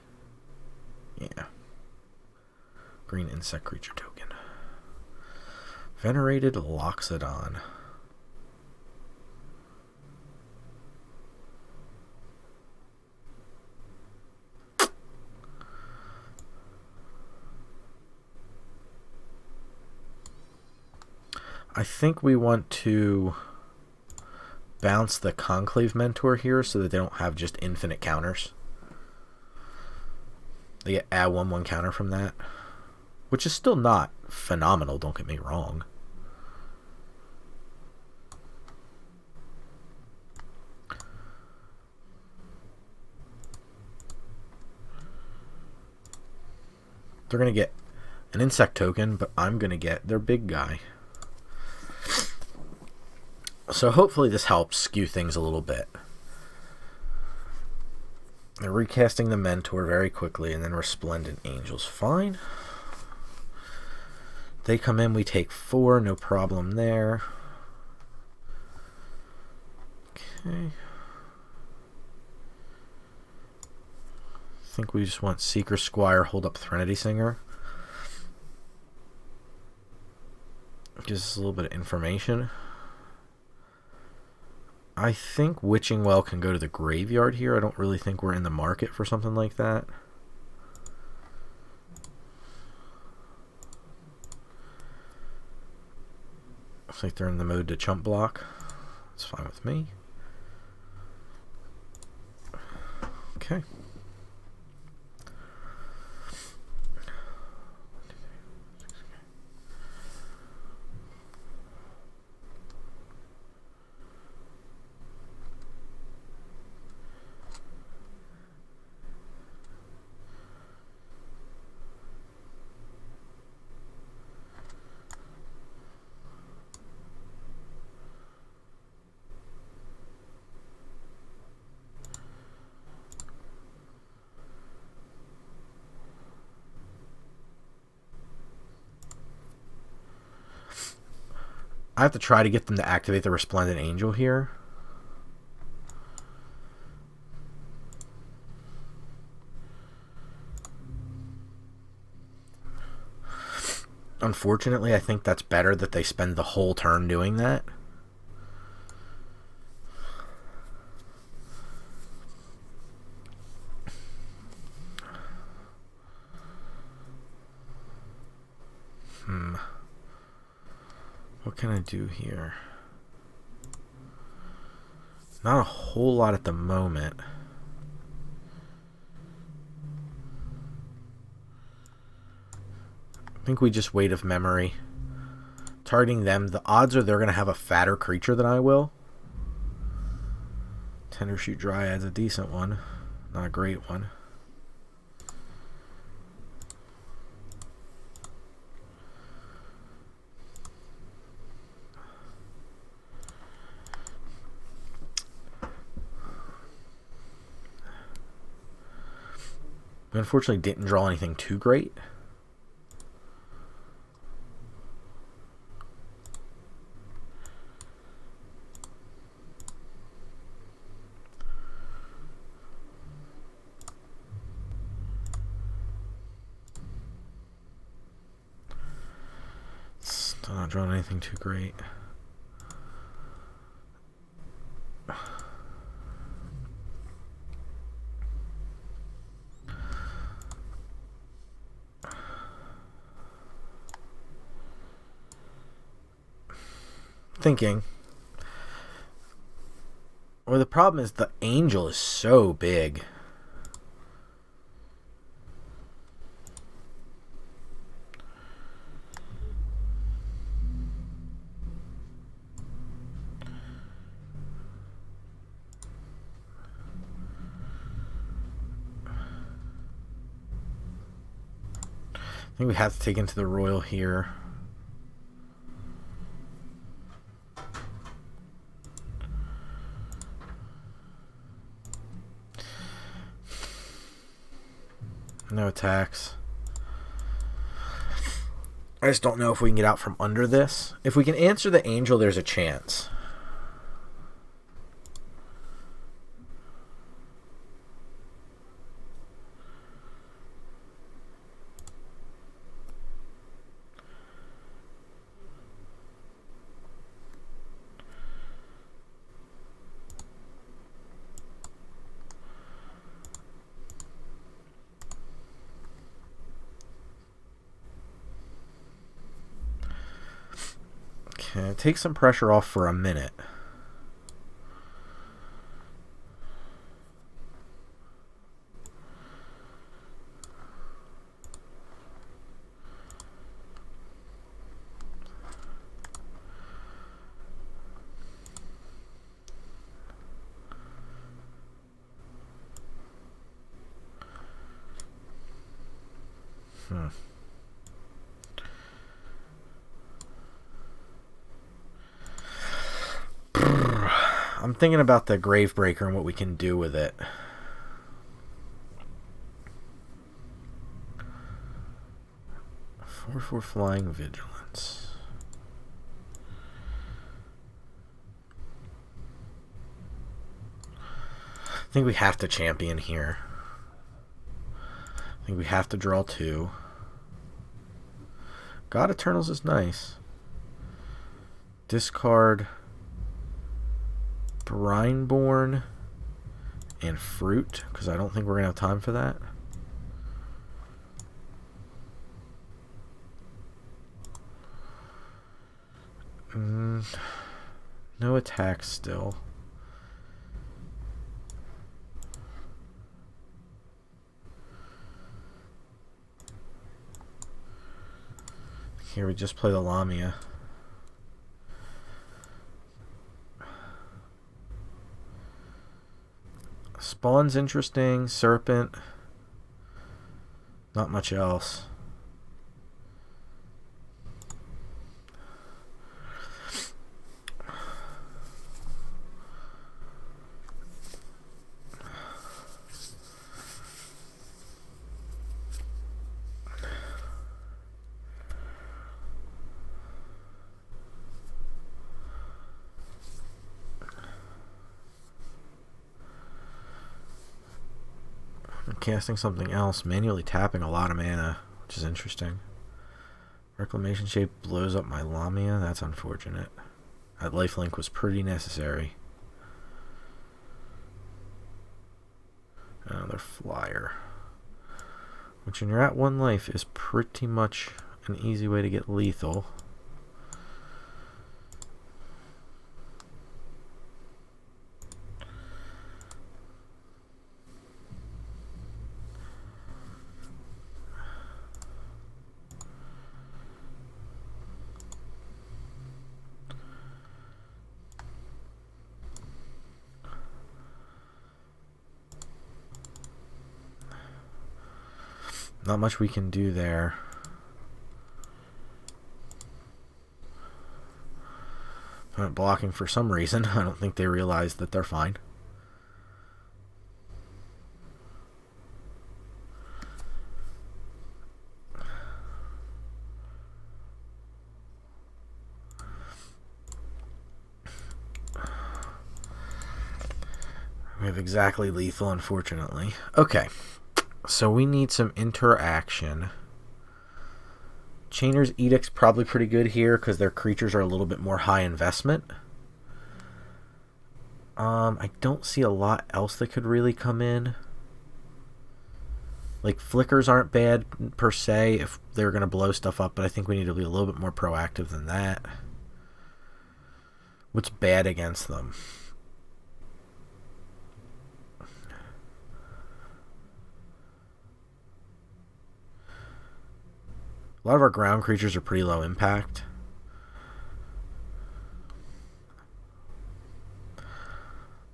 Yeah. Green insect creature token. Venerated Loxodon. I think we want to bounce the Conclave Mentor here so that they don't have just infinite counters. They get add 1/1 counter from that, which is still not phenomenal, don't get me wrong. They're going to get an insect token, but I'm going to get their big guy. So hopefully this helps skew things a little bit. They're recasting the Mentor very quickly, and then Resplendent Angels. Fine. They come in, we take 4, no problem there. Okay. I think we just want Seeker Squire, hold up Threnody Singer. Gives us a little bit of information. I think Witching Well can go to the graveyard here. I don't really think we're in the market for something like that. Looks like they're in the mode to chump block. It's fine with me. Okay. I have to try to get them to activate the Resplendent Angel here. Unfortunately, I think that's better that they spend the whole turn doing that. What can I do here? Not a whole lot at the moment. I think we just Weight of Memory. Targeting them, the odds are they're going to have a fatter creature than I will. Tendershoot Dryad's a decent one. Not a great one. We unfortunately didn't draw anything too great. Still not drawing anything too great. Thinking, Well, the problem is the angel is so big. I think we have to take into the royal here. No attacks. I just don't know if we can get out from under this. If we can answer the angel, there's a chance. Okay, take some pressure off for a minute. I'm thinking about the Gravebreaker and what we can do with it. For flying vigilance. I think we have to champion here. I think we have to draw 2. God Eternals is nice. Discard Brineborn and Fruit, because I don't think we're going to have time for that. No attacks still. Here we just play the Lamia. Spawn's interesting. Serpent. Not much else. Casting something else, manually tapping a lot of mana, which is interesting. Reclamation Shape blows up my Lamia. That's unfortunate. That lifelink was pretty necessary. Another flyer, which when you're at 1 life is pretty much an easy way to get lethal. Not much we can do there. Not blocking for some reason. I don't think they realize that they're fine. We have exactly lethal, unfortunately. Okay. So we need some interaction. Chainer's Edict's probably pretty good here because their creatures are a little bit more high investment. I don't see a lot else that could really come in. Like, flickers aren't bad per se if they're going to blow stuff up, but I think we need to be a little bit more proactive than that. What's bad against them? A lot of our ground creatures are pretty low impact.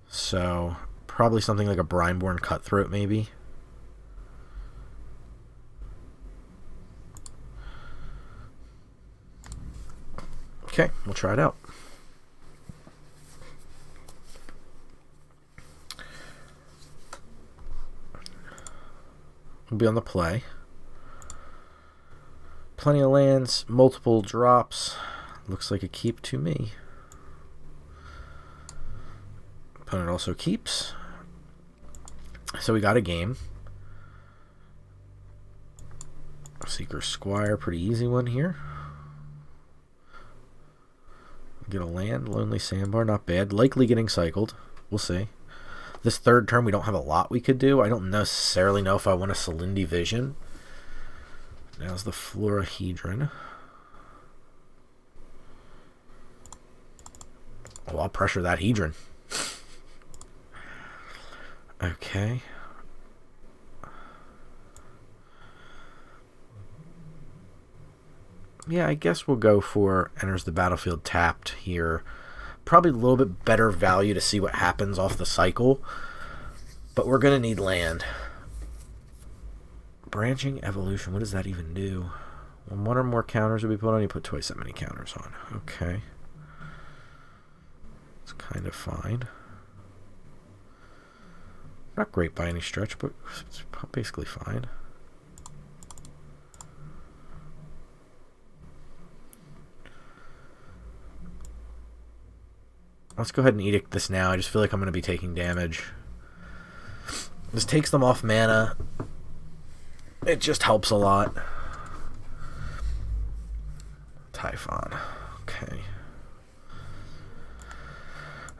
So, probably something like a Brineborn Cutthroat, maybe. Okay, we'll try it out. We'll be on the play. Plenty of lands, multiple drops. Looks like a keep to me. Opponent also keeps. So we got a game. Seeker Squire, pretty easy one here. Get a land, Lonely Sandbar, not bad. Likely getting cycled. We'll see. This third turn, we don't have a lot we could do. I don't necessarily know if I want a Selindi Vision. Now's the Florahedron. Oh, I'll pressure that Hedron. Okay. Yeah, I guess we'll go for enters the battlefield tapped here. Probably a little bit better value to see what happens off the cycle. But we're going to need land. Branching Evolution, what does that even do? When one or more counters will be put on, you put twice that many counters on. Okay. It's kind of fine. Not great by any stretch, but it's basically fine. Let's go ahead and edict this now. I just feel like I'm going to be taking damage. This takes them off mana. It just helps a lot. Typhon. Okay.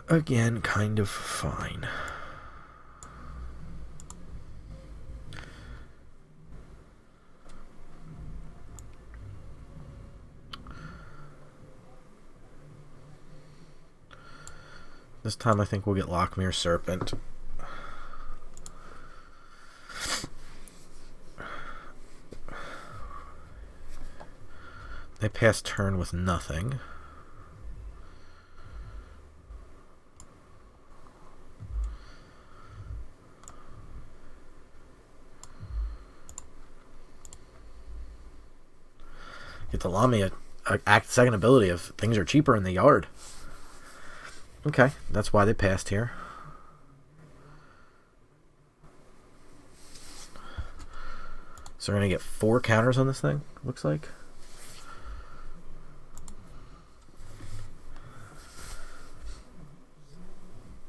Again, kind of fine. This time I think we'll get Lockmere Serpent. They pass turn with nothing. Get the Lamia act second ability of things are cheaper in the yard. Okay, that's why they passed here. So we're going to get 4 counters on this thing, looks like.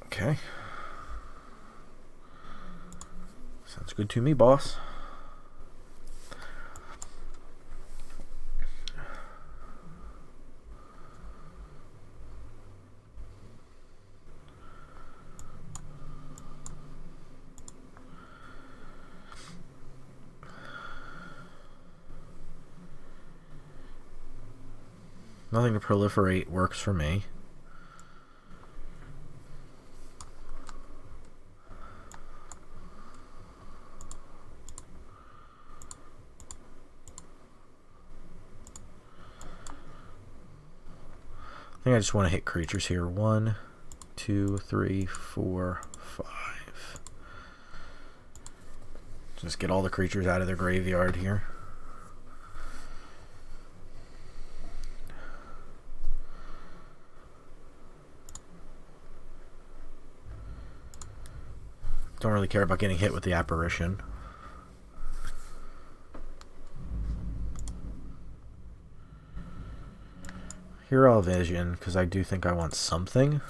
Okay. Sounds good to me, boss. Nothing to proliferate works for me. I think I just want to hit creatures here. 1, 2, 3, 4, 5. Just get all the creatures out of their graveyard here. Don't really care about getting hit with the apparition. Hero Vision, because I do think I want something.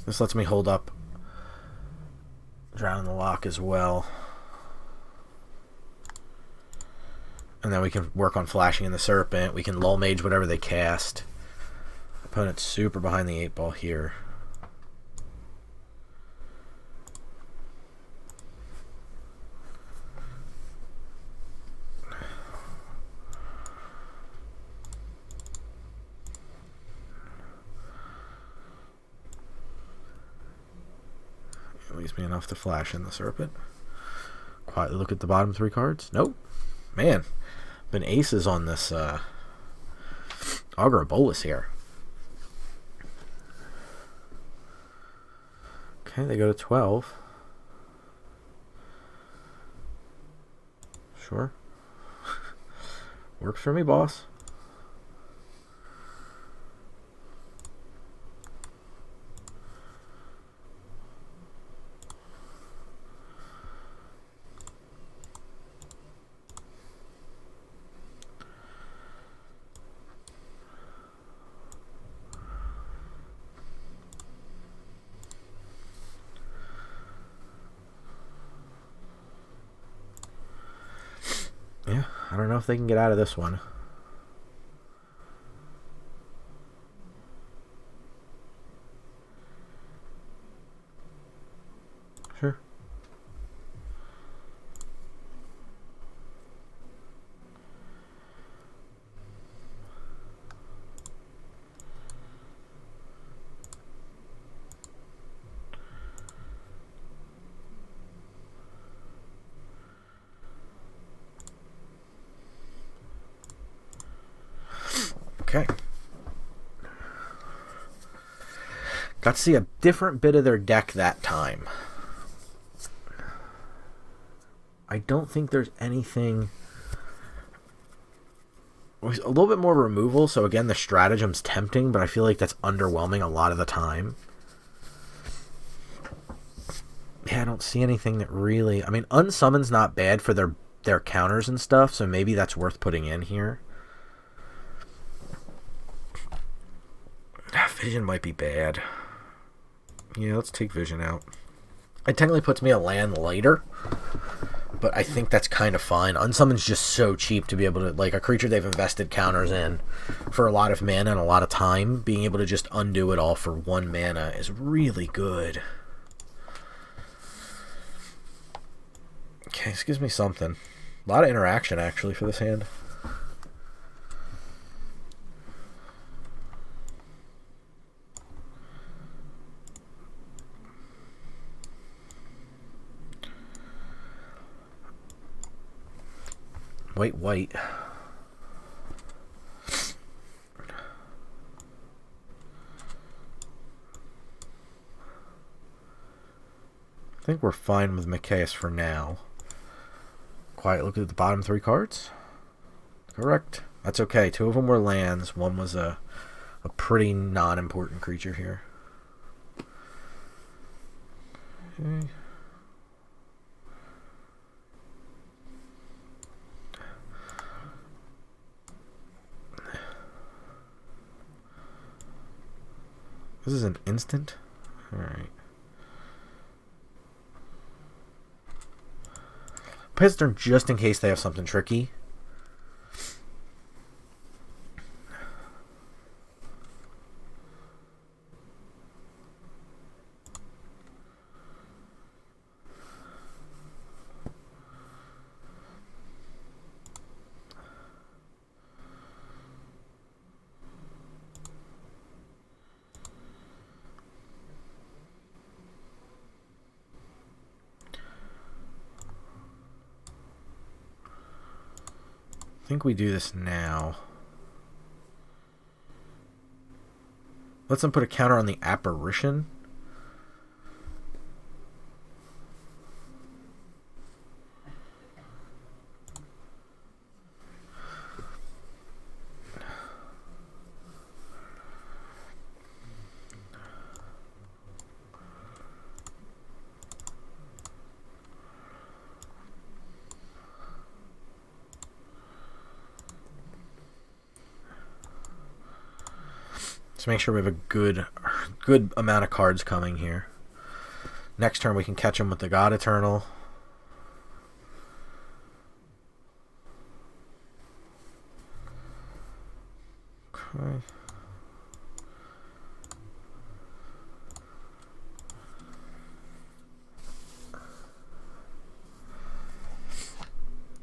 This lets me hold up Drown in the Lock as well. And then we can work on flashing in the Serpent. We can lull mage whatever they cast. Opponent's super behind the 8 ball here. leaves me enough to flash in the Serpent. Quietly look at the bottom 3 cards. Nope. Man, been aces on this Augur Bolus here. Okay, they go to 12. Sure. Works for me, boss. Yeah, I don't know if they can get out of this one. Sure. Okay. Got to see a different bit of their deck that time. I don't think there's anything... A little bit more removal, so again, the stratagem's tempting, but I feel like that's underwhelming a lot of the time. Yeah, I don't see anything that really... I mean, Unsummon's not bad for their counters and stuff, so maybe that's worth putting in here. Vision might be bad. Yeah, let's take Vision out. It technically puts me a land later, but I think that's kind of fine. Unsummon's just so cheap to be able to, like, a creature they've invested counters in for a lot of mana and a lot of time. Being able to just undo it all for 1 mana is really good. Okay, this gives me something. A lot of interaction, actually, for this hand. White. I think we're fine with Mikaeus for now. Quiet look at the bottom 3 cards. Correct. That's okay. 2 of them were lands. 1 was a pretty non-important creature here. Okay. This is an instant? Alright. Pass turn just in case they have something tricky. I think we do this now. Let's them put a counter on the Apparition. Let's make sure we have a good amount of cards coming here. Next turn we can catch them with the God Eternal. Okay.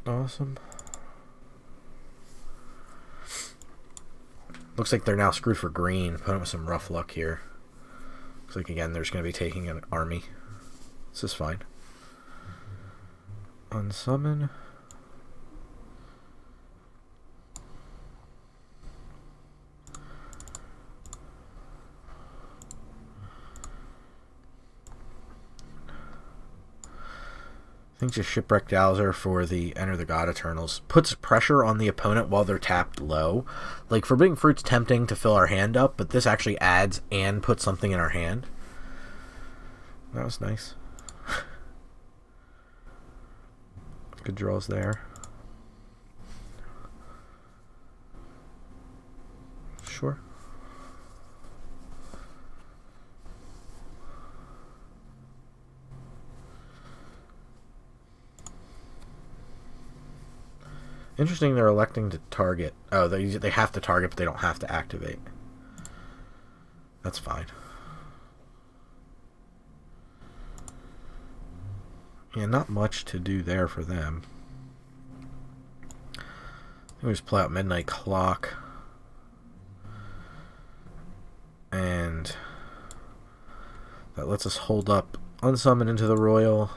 Awesome. Looks like they're now screwed for green. Put them with some rough luck here. Looks like, again, they're just going to be taking an army. This is fine. Unsummon. I think just Shipwreck Dowser for the Enter the God Eternals puts pressure on the opponent while they're tapped low. Like, Forbidden Fruit's tempting to fill our hand up, but this actually adds and puts something in our hand. That was nice. Good draws there. Sure. Interesting they're electing to target. Oh, they have to target, but they don't have to activate. That's fine. Yeah, not much to do there for them. We just play out Midnight Clock. And that lets us hold up Unsummon into the Royal.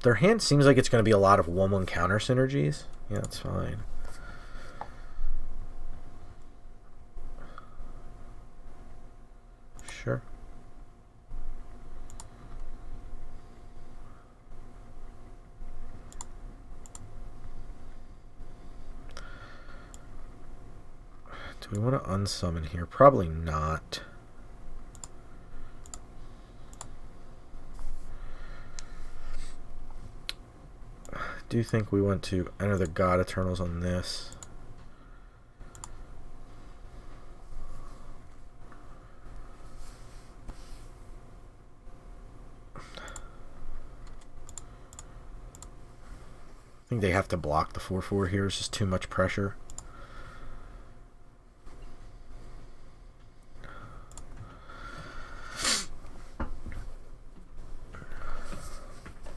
Their hand seems like it's going to be a lot of 1/1 counter synergies. Yeah, that's fine. Sure. Do we want to unsummon here? Probably not. I do think we want to enter the God Eternals on this. I think they have to block the 4/4 here. It's just too much pressure.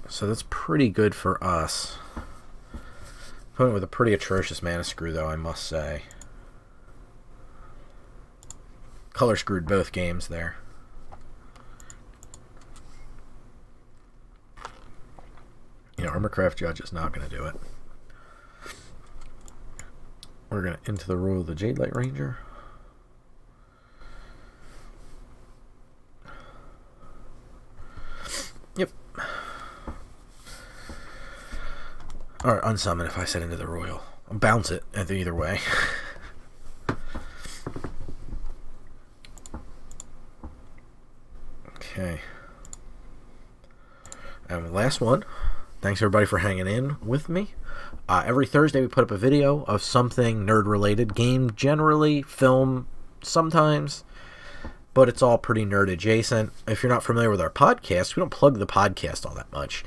So that's pretty good for us. Opponent with a pretty atrocious mana screw, though, I must say. Color screwed both games there. You know, Armorcraft Judge is not going to do it. We're going to into the Royal of the Jade Light Ranger. Yep. Or unsummon if I set into the Royal. I'll bounce it either way. Okay. And last one. Thanks everybody for hanging in with me. Every Thursday we put up a video of something nerd related. Game generally, film sometimes, but it's all pretty nerd adjacent. If you're not familiar with our podcast, we don't plug the podcast all that much.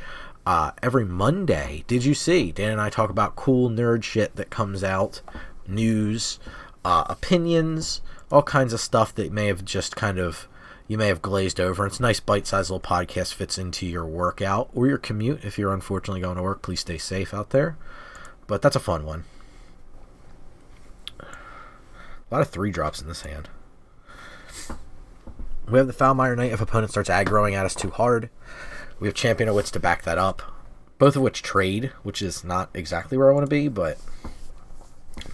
Every Monday, did you see? Dan and I talk about cool nerd shit that comes out, news, opinions, all kinds of stuff that may have just kind of, you may have glazed over. It's a nice bite-sized little podcast, fits into your workout or your commute. If you're unfortunately going to work, please stay safe out there. But that's a fun one. A lot of 3-drops in this hand. We have the Foulmire Knight if opponent starts aggroing at us too hard. We have Champion of Wits to back that up. Both of which trade, which is not exactly where I want to be, but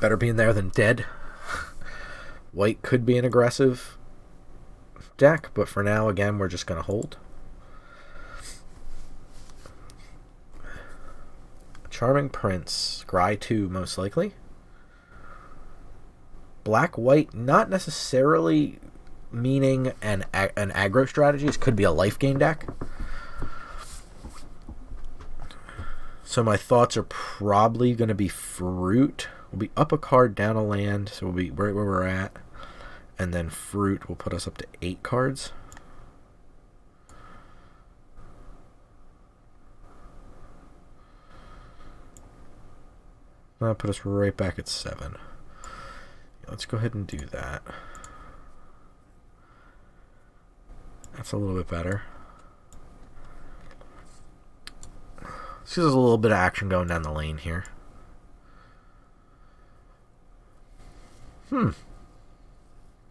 better being there than dead. White could be an aggressive deck, but for now, again, we're just going to hold. Charming Prince. Scry 2, most likely. Black-white, not necessarily meaning an aggro strategy. This could be a life gain deck. So my thoughts are probably going to be Fruit. We'll be up a card, down a land, so we'll be right where we're at. And then Fruit will put us up to 8 cards. That'll put us right back at 7. Let's go ahead and do that. That's a little bit better. This is a little bit of action going down the lane here.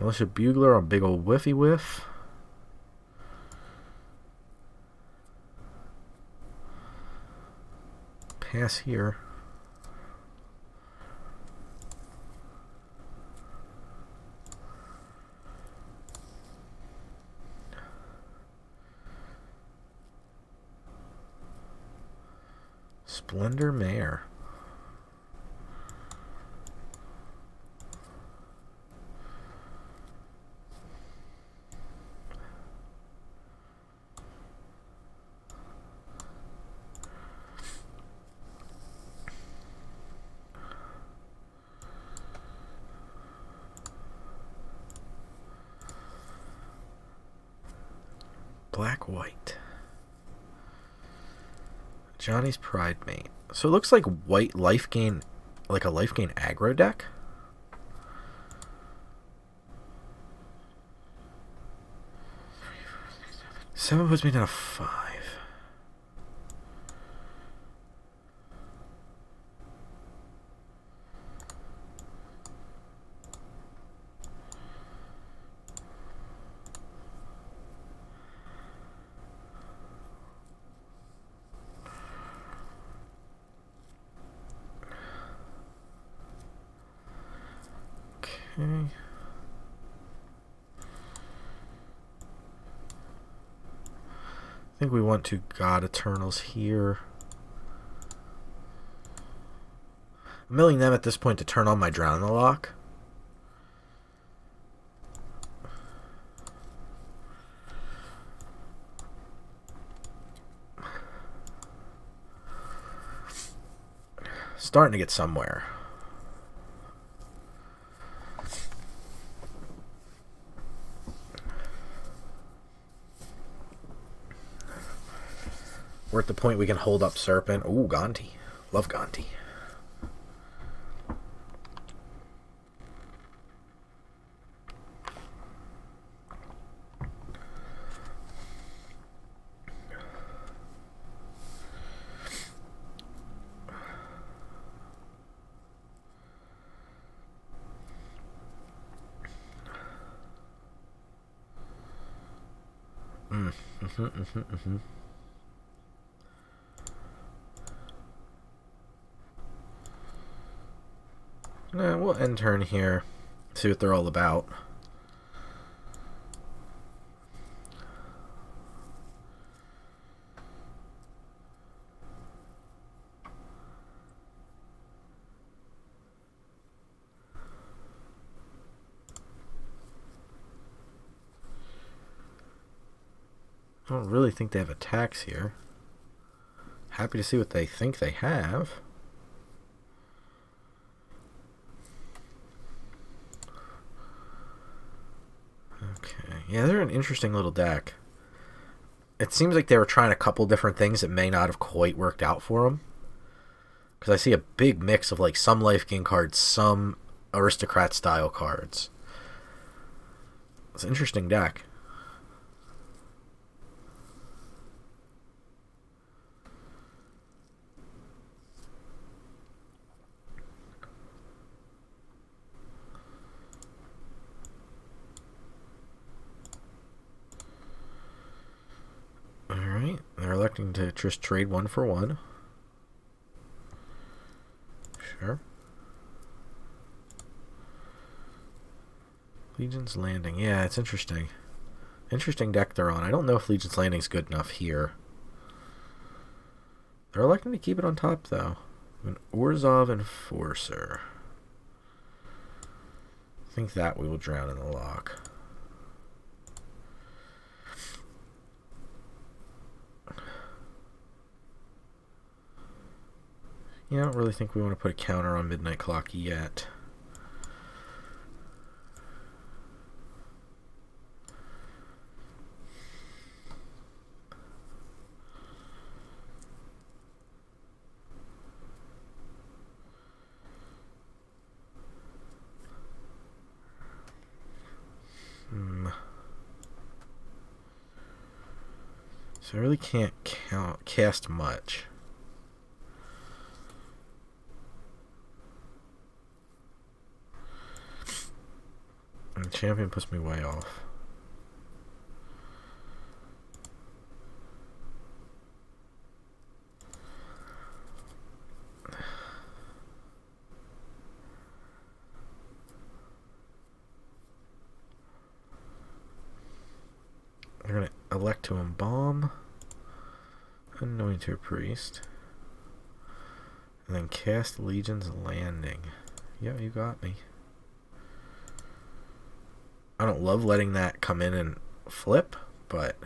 Militia Bugler on big old whiffy whiff. Pass here. Splendor Mare. Black white. Johnny's Pride Mate. So it looks like white life gain, like a life gain aggro deck. Seven puts me down to 5. Okay. I think we want to God Eternals here. I'm milling them at this point to turn on my Drown in the Lock. Starting to get somewhere. We're at the point we can hold up Serpent. Ooh, Gonti. Love Gonti. We'll end turn here. See what they're all about. I don't really think they have attacks here. Happy to see what they think they have. Okay. Yeah, they're an interesting little deck. It seems like they were trying a couple different things that may not have quite worked out for them. Because I see a big mix of like some life gain cards, some aristocrat style cards. It's an interesting deck. Alright, they're electing to just trade 1 for 1. Sure. Legion's Landing. Yeah, it's interesting. Interesting deck they're on. I don't know if Legion's Landing's good enough here. They're electing to keep it on top, though. An Orzhov Enforcer. I think that we will Drown in the Lock. Yeah, I don't really think we want to put a counter on Midnight Clock yet. So I really can't cast much. Champion puts me way off. We're going to elect to embalm, Anointer Priest, and then cast Legion's Landing. Yeah, you got me. I don't love letting that come in and flip, but...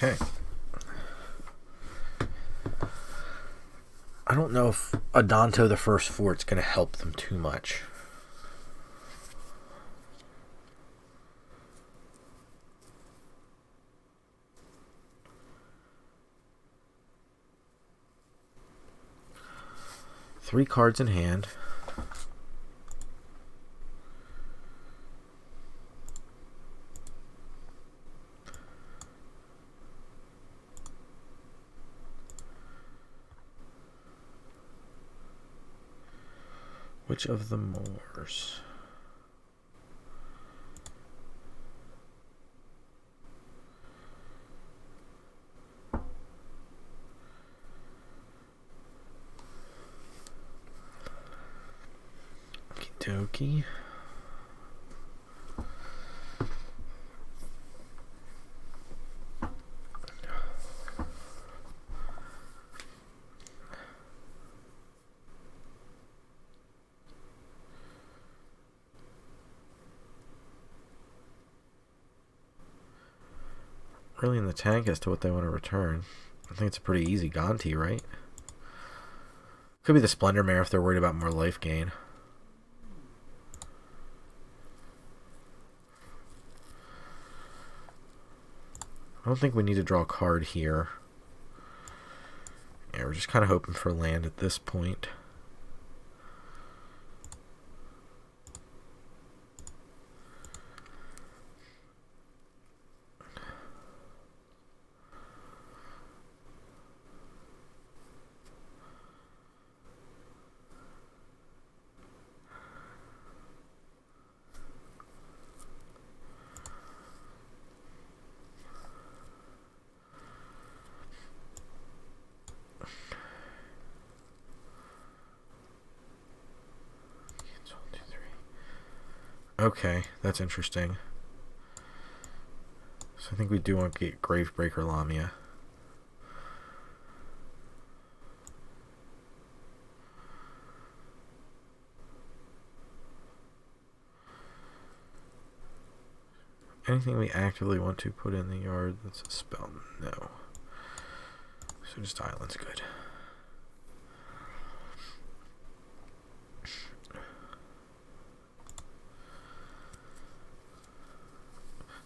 Okay. I don't know if Adanto the First Fort's going to help them too much. Three cards in hand. Which of the Moors? Okie dokie. Really in the tank as to what they want to return. I think it's a pretty easy Gonti, right? Could be the Splendor Mare if they're worried about more life gain. I don't think we need to draw a card here. Yeah, we're just kind of hoping for land at this point. Okay, that's interesting. So I think we do want to get Gravebreaker Lamia. Anything we actively want to put in the yard that's a spell? No. So just island's good.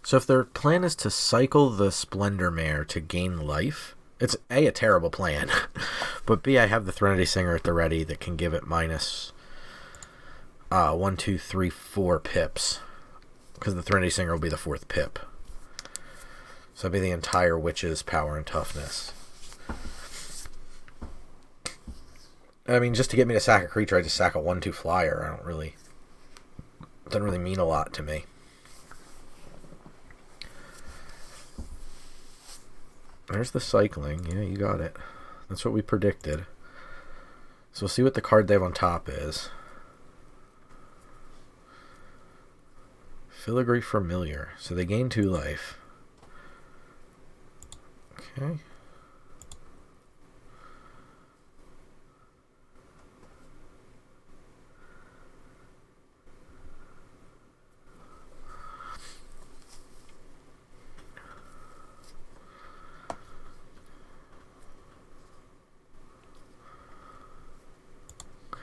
So if their plan is to cycle the Splendor Mare to gain life, it's A, a terrible plan, but B, I have the Threnody Singer at the ready that can give it minus 1, 2, 3, 4 pips, because the Threnody Singer will be the 4th pip. So it'll be the entire Witch's power and toughness. I mean, just to get me to sack a creature, I just sack a 1/2 flyer. I don't really... Doesn't really mean a lot to me. There's the cycling. Yeah, you got it. That's what we predicted. So we'll see what the card they have on top is. Filigree Familiar. So they gain 2 life. Okay.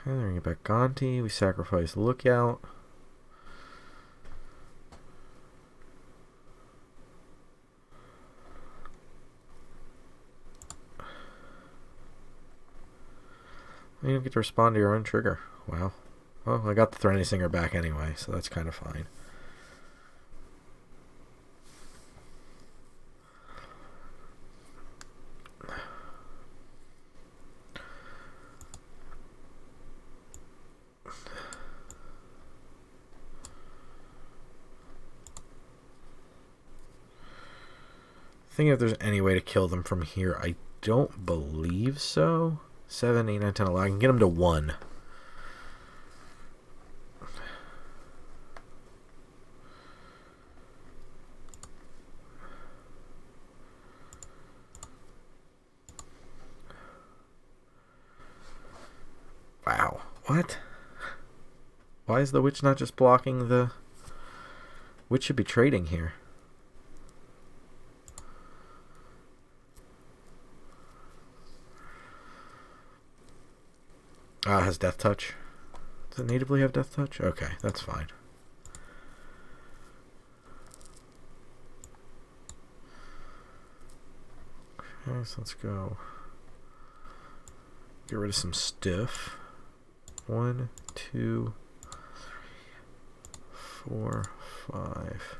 Okay, then we get back Gonti. We sacrifice Lookout. You don't get to respond to your own trigger. Wow. Well, I got the Threnody Singer back anyway, so that's kind of fine. Thinking if there's any way to kill them from here. I don't believe so. 7, 8, 9, 10, 11. I can get them to 1. Wow. What? Why is the witch not just blocking the... Witch should be trading here. It has Death Touch. Does it natively have Death Touch? Okay, that's fine. Okay, so let's go. Get rid of some stiff. 1, 2, 3, 4, 5.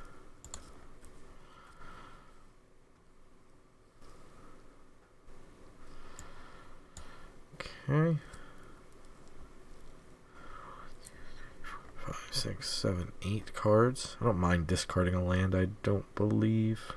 Okay. 5, 6, 7, 8 cards. I don't mind discarding a land, I don't believe.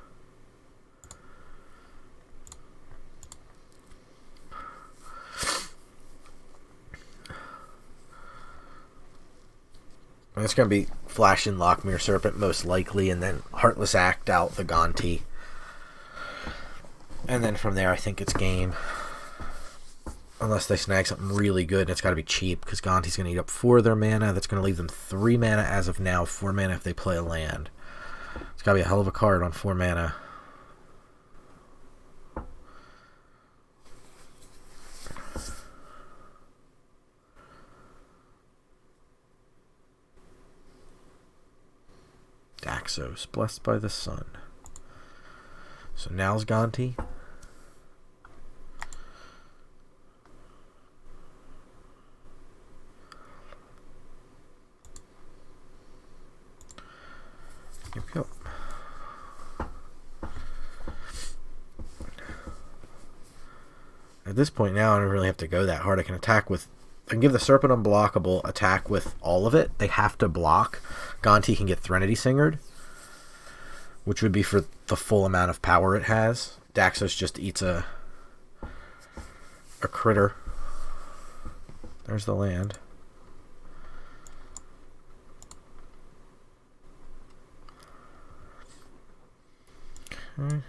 It's going to be Flash in Lockmere Serpent most likely, and then Heartless Act out the Gonti. And then from there I think it's game. Unless they snag something really good, and it's got to be cheap, because Gonti's going to eat up 4 of their mana. That's going to leave them 3 mana as of now, 4 mana if they play a land. It's got to be a hell of a card on 4 mana. Daxos, Blessed by the Sun. So now's Gonti. Here we go. At this point now, I don't really have to go that hard. I can attack with... I can give the Serpent unblockable, attack with all of it. They have to block. Gonti can get Threnody Singered, which would be for the full amount of power it has. Daxos just eats a critter. There's the land. Okay.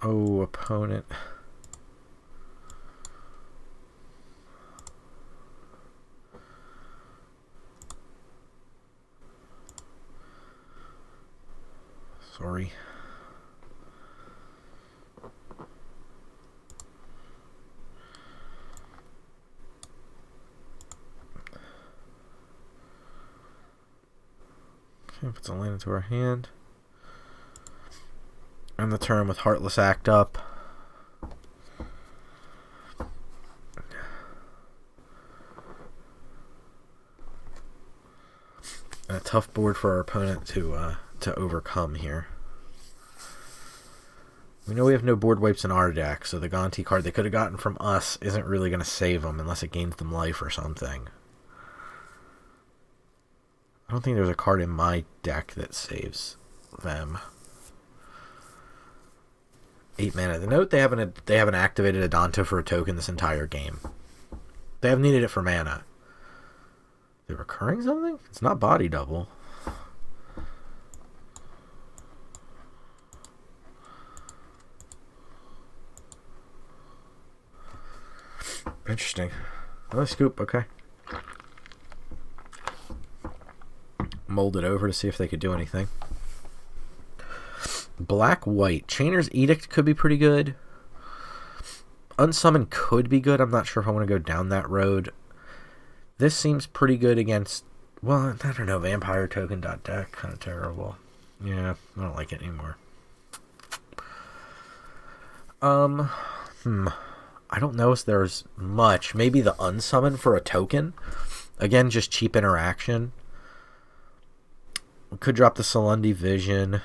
Oh, opponent. Sorry. Okay, puts a land into our hand. in the turn with Heartless Act up. A tough board for our opponent to overcome here. We know we have no board wipes in our deck, so the Gonti card they could have gotten from us isn't really going to save them unless it gains them life or something. I don't think there's a card in my deck that saves them. 8 mana. The note they haven't activated a Danto for a token this entire game. They have needed it for mana. They're recurring something? It's not body double. Interesting. Another scoop, okay. Mold it over to see if they could do anything. Black-white. Chainer's Edict could be pretty good. Unsummon could be good. I'm not sure if I want to go down that road. This seems pretty good against... Well, I don't know. Vampire token deck. Kind of terrible. Yeah, I don't like it anymore. I don't know if there's much. Maybe the unsummon for a token. Again, just cheap interaction. We could drop the Salundi Vision.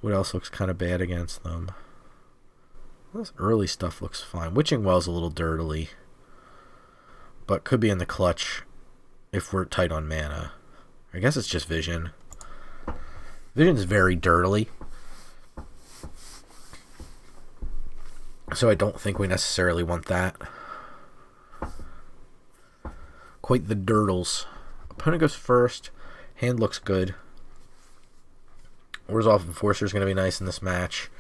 What else looks kind of bad against them? This early stuff looks fine. Witching Well's a little dirtily. But could be in the clutch if we're tight on mana. I guess it's just Vision. Vision's very dirtily. So I don't think we necessarily want that. Quite the dirtles. Opponent goes first. Hand looks good. Resolve Enforcer is going to be nice in this match.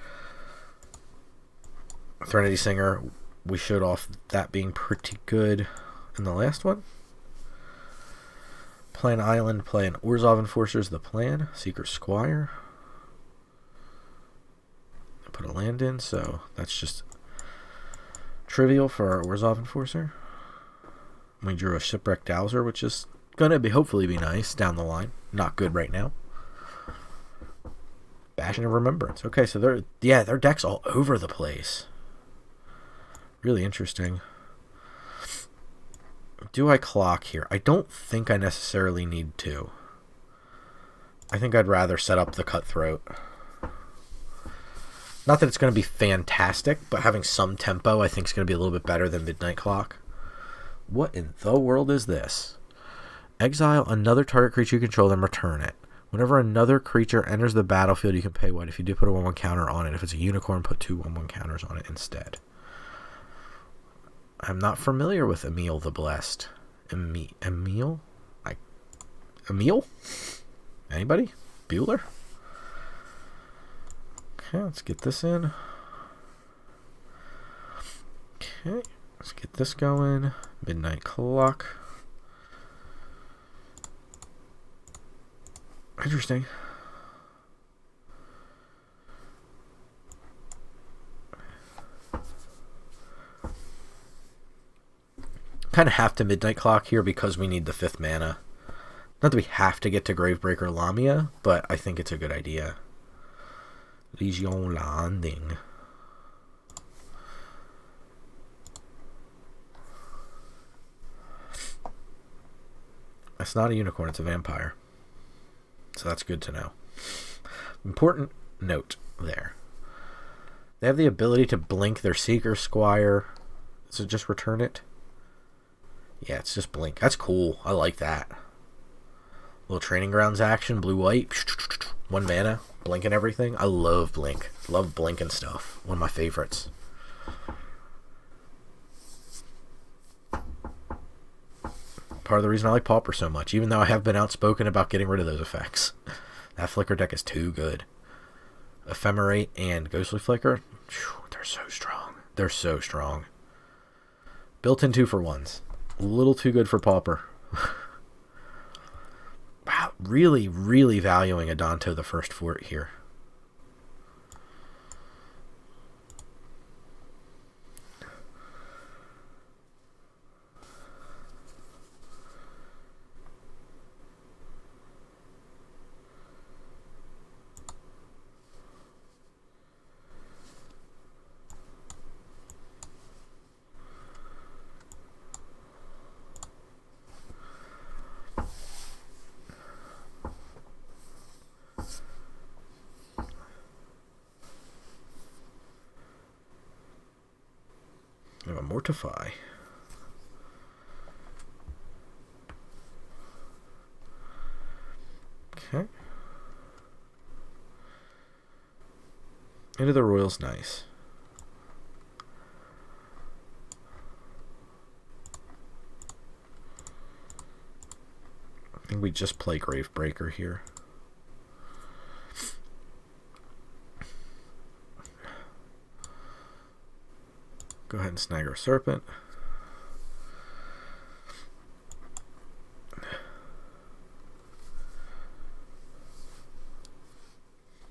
Threnody Singer, we showed off that being pretty good in the last one. Plan Island, playing Orzhov Enforcer is the plan. Secret Squire. I put a land in, so that's just trivial for our Orzhov Enforcer. We drew a Shipwreck Dowser, which is going to hopefully be nice down the line. Not good right now. Bastion of Remembrance. Okay, so their deck's all over the place. Really interesting. Do I clock here? I don't think I necessarily need to. I think I'd rather set up the Cutthroat. Not that it's going to be fantastic, but having some tempo I think is going to be a little bit better than Midnight Clock. What in the world is this? Exile another target creature you control, then return it. Whenever another creature enters the battlefield, you can pay white. If you do, put a 1/1 counter on it. If it's a unicorn, put 2 1/1 counters on it instead. I'm not familiar with Emil the Blessed. Emil? Emil? Anybody? Bueller? Okay, let's get this in. Okay, let's get this going. Midnight Clock. Interesting. Kind of have to Midnight Clock here because we need the 5th mana. Not that we have to get to Gravebreaker Lamia, but I think it's a good idea. Legion Landing. It's not a unicorn, it's a vampire. So that's good to know. Important note there. They have the ability to blink their Seeker Squire. So just return it. Yeah, it's just blink. That's cool. I like that. Little Training Grounds action, blue-white. 1 mana, blinking everything. I love blink. Love blinking stuff. One of my favorites. Part of the reason I like Pauper so much, even though I have been outspoken about getting rid of those effects. That Flicker deck is too good. Ephemerate and Ghostly Flicker, they're so strong. They're so strong. Built-in 2-for-1s. A little too good for Pauper. Wow, really, really valuing Adanto the First Fort here. We have a Mortify. Okay. Into the Royal's nice. I think we just play Gravebreaker here. Go ahead and snag our Serpent.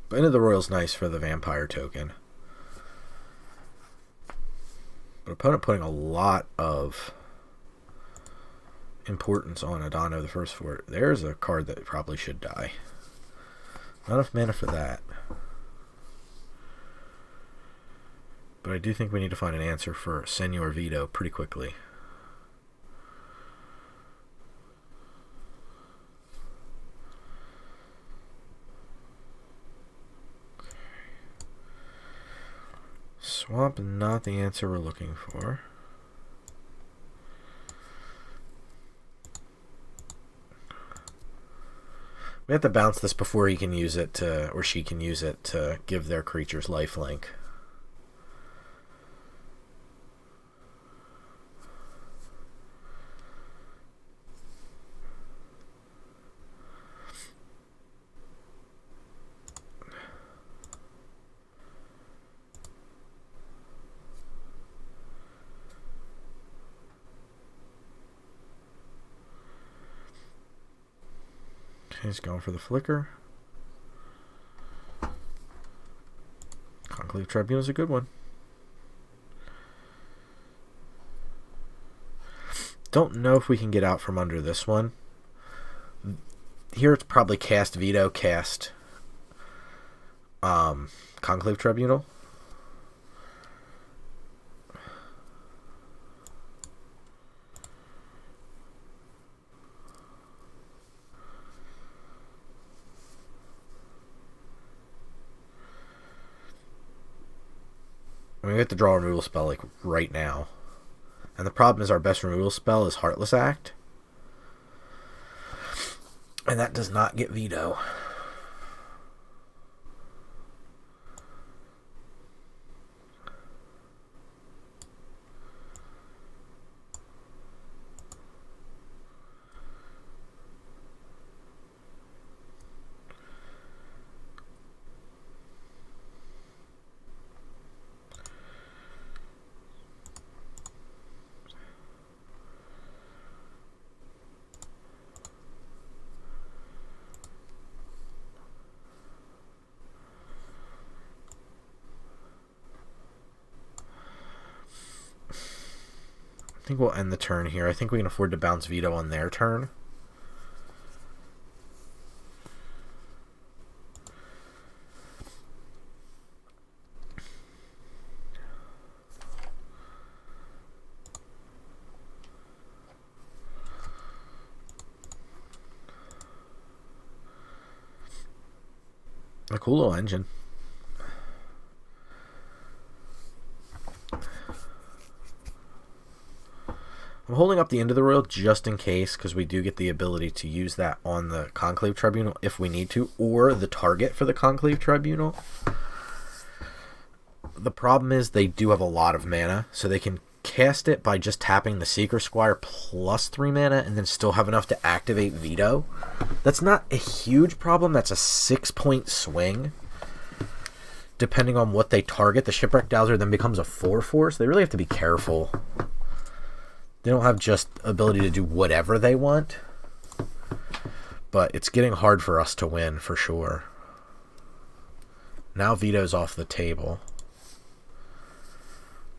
But Into the Royal's nice for the Vampire token. But opponent putting a lot of importance on Adano the First for it. There's a card that probably should die. Not enough mana for that. But I do think we need to find an answer for Senor Vito pretty quickly. Swamp, not the answer we're looking for. We have to bounce this before he can use it to, or she can use it to give their creatures lifelink. He's going for the flicker. Conclave Tribunal is a good one. Don't know if we can get out from under this one. Here it's probably cast Veto, cast Conclave Tribunal. We have to draw a removal spell like right now. And the problem is our best removal spell is Heartless Act. And that does not get Veto. I think we'll end the turn here. I think we can afford to bounce Veto on their turn. A cool little engine. I'm holding up the End of the Royal just in case, because we do get the ability to use that on the Conclave Tribunal if we need to, or the target for the Conclave Tribunal. The problem is they do have a lot of mana, so they can cast it by just tapping the Seeker Squire plus 3 mana and then still have enough to activate Veto. That's not a huge problem. That's a 6-point swing. Depending on what they target, the Shipwreck Dowser then becomes a 4/4, so they really have to be careful. They don't have just ability to do whatever they want. But it's getting hard for us to win, for sure. Now Veto's off the table.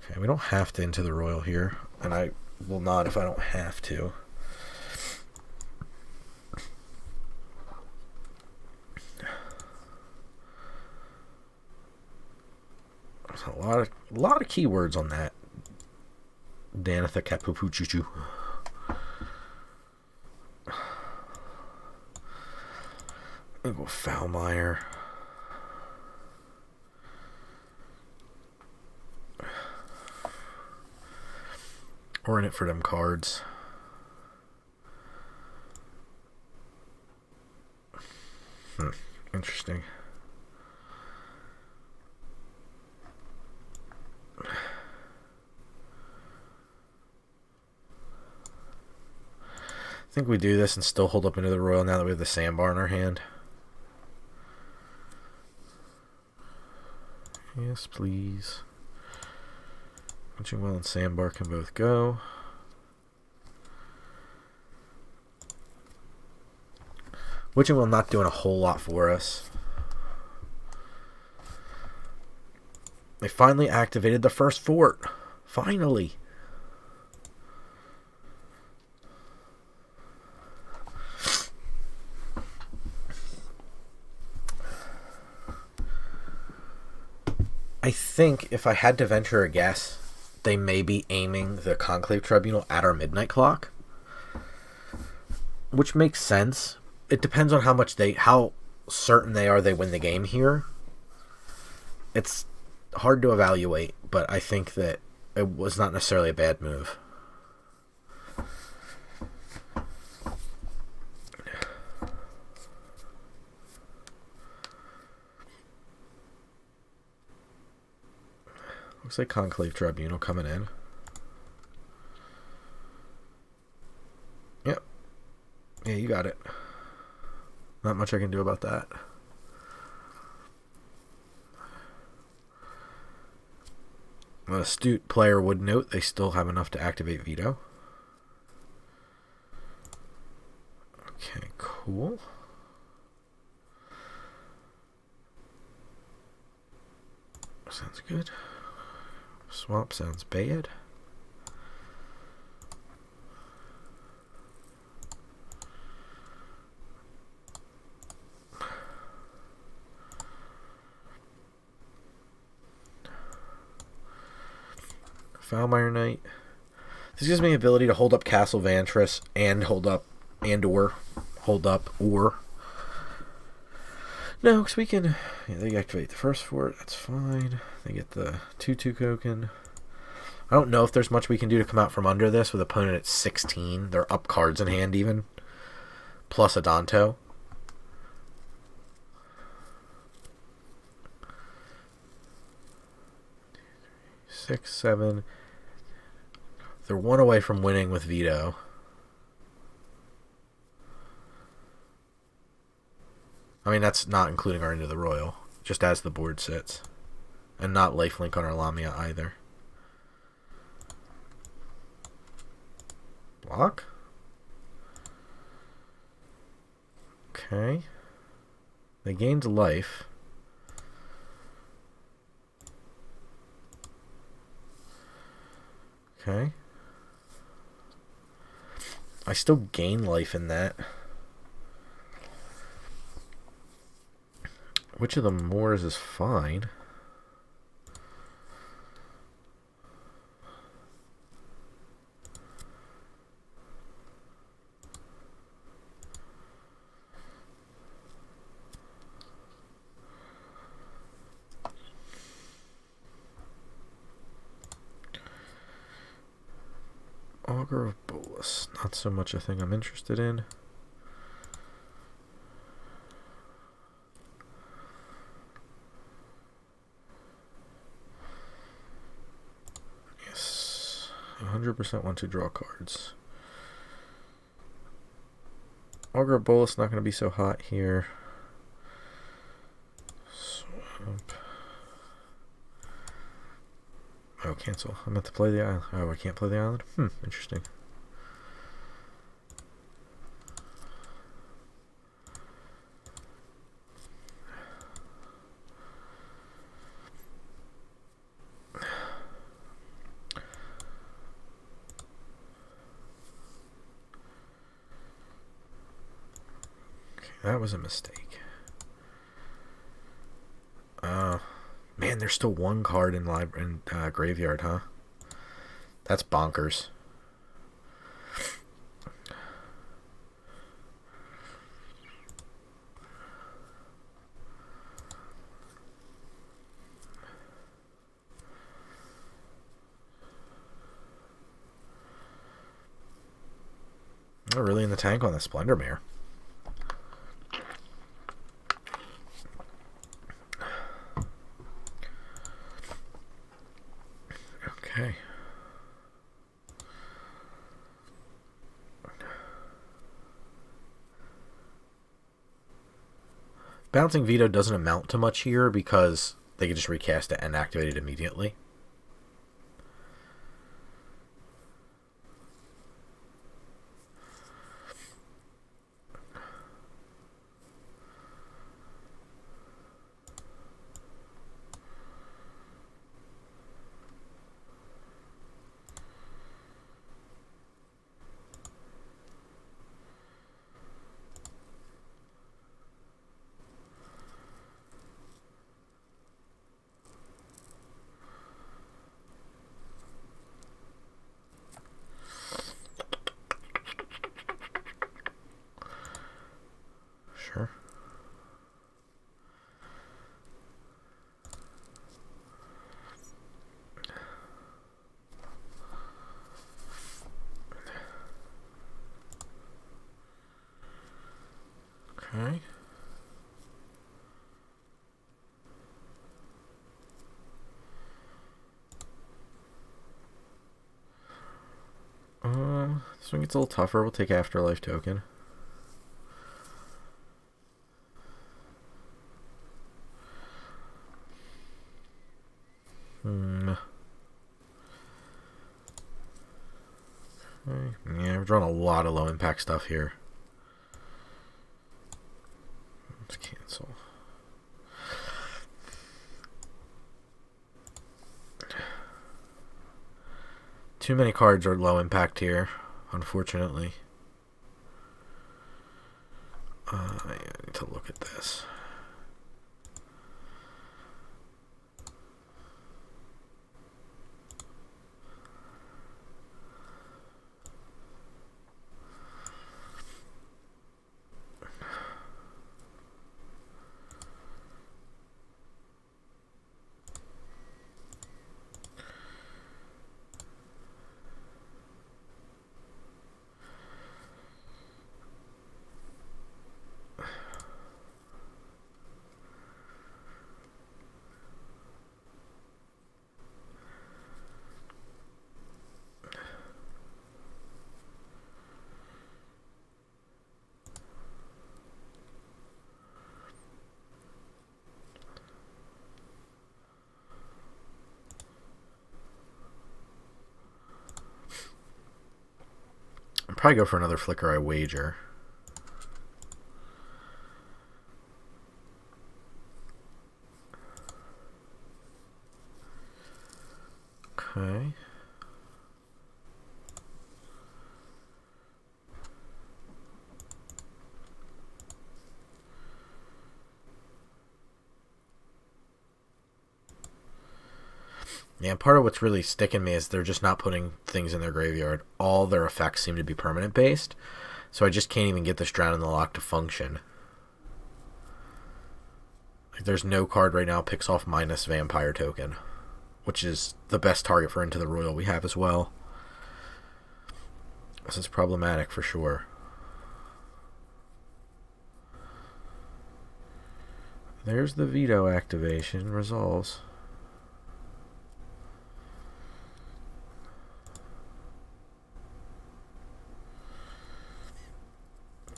Okay, we don't have to Into the Royal here. And I will not if I don't have to. There's a lot of keywords on that. Danitha Kapupuchuchu. I'll go Foulmire. We're in it for them cards. Interesting. I think we do this and still hold up into the Royal now that we have the Sandbar in our hand. Yes, please. Witching Well and Sandbar can both go. Witching Well not doing a whole lot for us. They finally activated the first fort. Finally. I think if I had to venture a guess, they may be aiming the Conclave Tribunal at our midnight clock. Which makes sense. It depends on how certain they are they win the game here. It's hard to evaluate, but I think that it was not necessarily a bad move. Looks like Conclave Tribunal coming in. Yep. Yeah, you got it. Not much I can do about that. An astute player would note they still have enough to activate Veto. Okay, cool. Sounds good. Swamp sounds bad. Foulmire Knight. This gives me the ability to hold up Castle Vantris and hold up or. No, because we can. Yeah, they activate the first fort. That's fine. They get the 2/2 token. I don't know if there's much we can do to come out from under this with opponent at 16. They're up cards in hand even. Plus a Danto. Six, 7. They're one away from winning with Veto. I mean, that's not including our Into the Royal, just as the board sits. And not lifelink on our Lamia either. Block? Okay. They gained life. Okay. I still gain life in that. Which of the Moors is fine? Augur of Bolus. Not so much a thing I'm interested in. Yes. 100% want to draw cards. Augur of Bolus not going to be so hot here. Swamp. Oh, cancel. I meant to play the island. Oh, I can't play the island? Interesting. Okay, that was a mistake. Man, there's still one card in graveyard, huh? That's bonkers. We're really in the tank on the Splendor Mare. Okay. Bouncing Veto doesn't amount to much here because they can just recast it and activate it immediately. Sure. Okay. This one gets a little tougher. We'll take Afterlife Token. Okay. Yeah, we're drawing a lot of low impact stuff here. Let's cancel. Too many cards are low impact here, unfortunately. I need to look at this. I'll probably go for another Flicker, I wager. Okay. Yeah, part of what's really sticking me is they're just not putting things in their graveyard. All their effects seem to be permanent based, so I just can't even get this Drown in the Lock to function. Like, there's no card right now picks off minus Vampire Token, which is the best target for Into the Royal we have as well. This is problematic for sure. There's the veto activation. Resolves.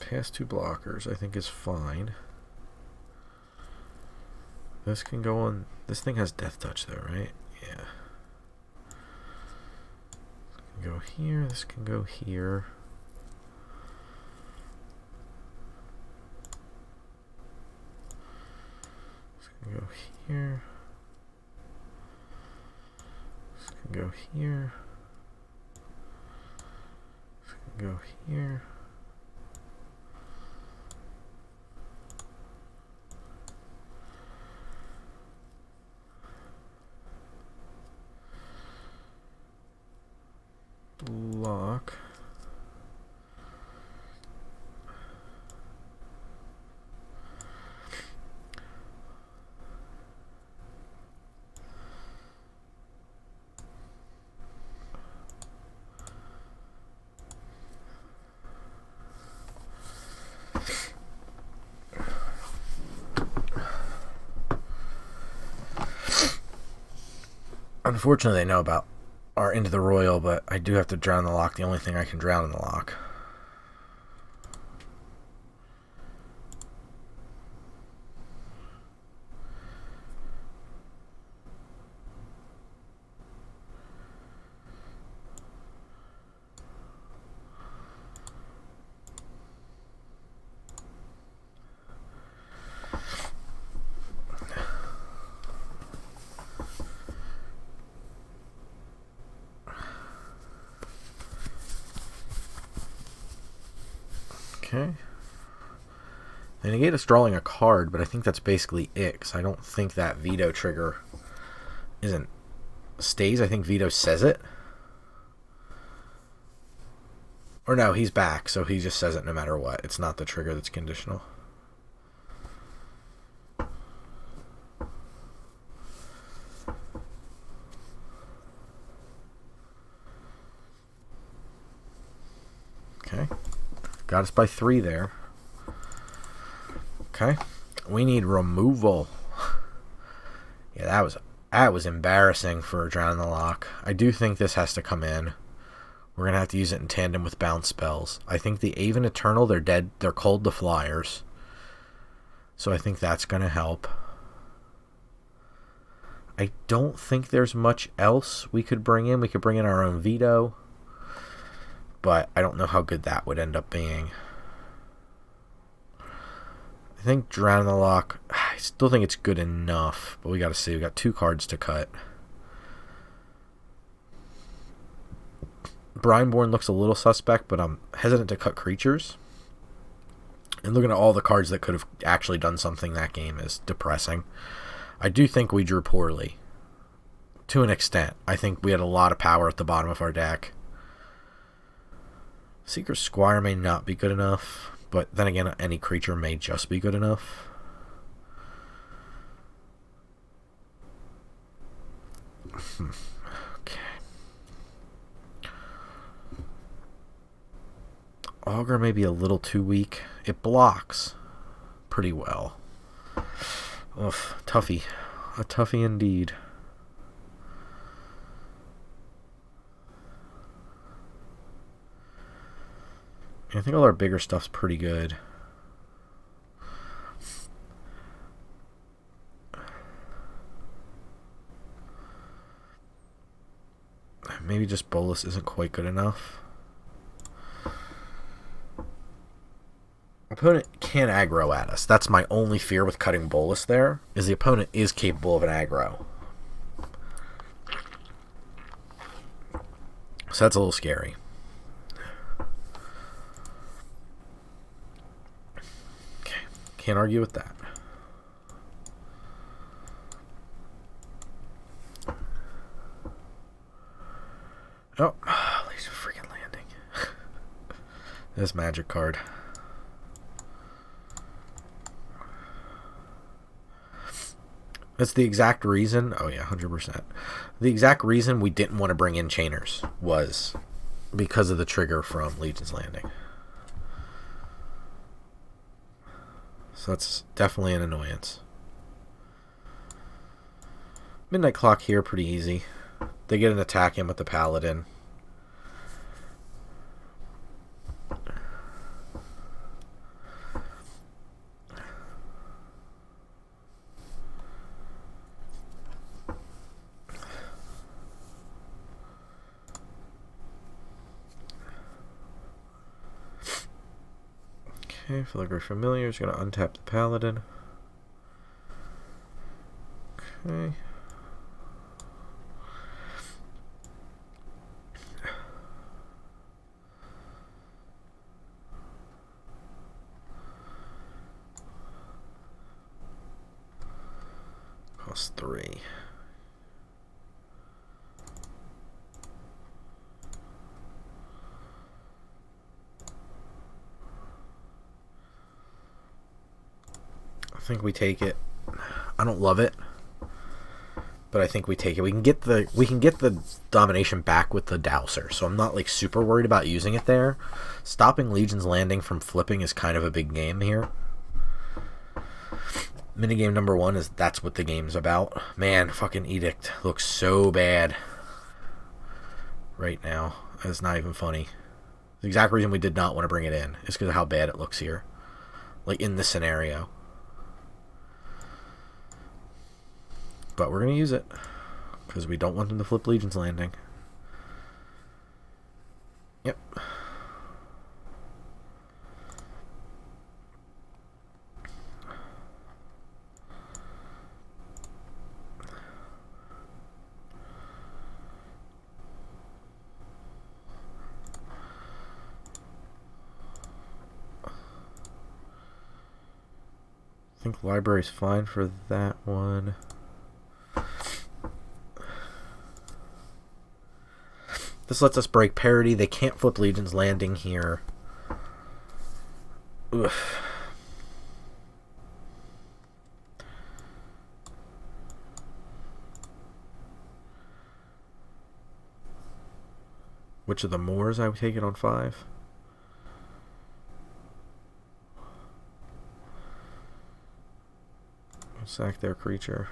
Past 2 blockers, I think, is fine. This can go on. This thing has Death Touch, though, right? Yeah. This can go here. This can go here. This can go here. This can go here. This can go here. Lock. Unfortunately, they know about our Into the Royal, but I do have to drown the lock. The only thing I can drown in the lock. Okay. They negate us drawing a card, but I think that's basically it, because I don't think that veto trigger stays. I think veto says it. Or no, he's back, so he just says it no matter what. It's not the trigger that's conditional. Okay. Got us by 3 there. Okay. We need removal. Yeah, that was embarrassing for drowning the lock. I do think this has to come in. We're going to have to use it in tandem with bounce spells. I think the Aven Eternal, they're dead. They're cold to flyers. So I think that's going to help. I don't think there's much else we could bring in. We could bring in our own veto. But I don't know how good that would end up being. I think drowning the lock, I still think it's good enough. But we got to see. We got 2 cards to cut. Brineborn looks a little suspect, but I'm hesitant to cut creatures. And looking at all the cards that could have actually done something that game is depressing. I do think we drew poorly. To an extent. I think we had a lot of power at the bottom of our deck. Seeker Squire may not be good enough, but then again, any creature may just be good enough. Okay. Augur may be a little too weak. It blocks pretty well. Oof, toughie. A toughie indeed. I think all our bigger stuff's pretty good. Maybe just Bolus isn't quite good enough. Opponent can aggro at us. That's my only fear with cutting Bolus there, is the opponent is capable of an aggro. So that's a little scary. Okay, can't argue with that. Oh, Laser freaking landing. This magic card. That's the exact reason. Oh yeah, 100%. The exact reason we didn't want to bring in Chainers was because of the trigger from Legion's Landing. So that's definitely an annoyance. Midnight Clock here, pretty easy. They get an attack in with the Paladin. Okay, Filigree Familiar is going to untap the Paladin. Okay. Cost 3. I think we take it. I don't love it, but I think we take it. We can get the domination back with the Dowser, so I'm not like super worried about using it there. Stopping Legion's Landing from flipping is kind of a big game here. Minigame number 1 is that's what the game's about. Man, fucking Edict looks so bad right now. It's not even funny. The exact reason we did not want to bring it in is because of how bad it looks here. Like, in this scenario. But we're going to use it. Because we don't want them to flip Legion's Landing. Yep. I think library's fine for that one. This lets us break parity. They can't flip Legion's Landing here. Oof. Which of the Moors I would take it on 5? Sack their creature.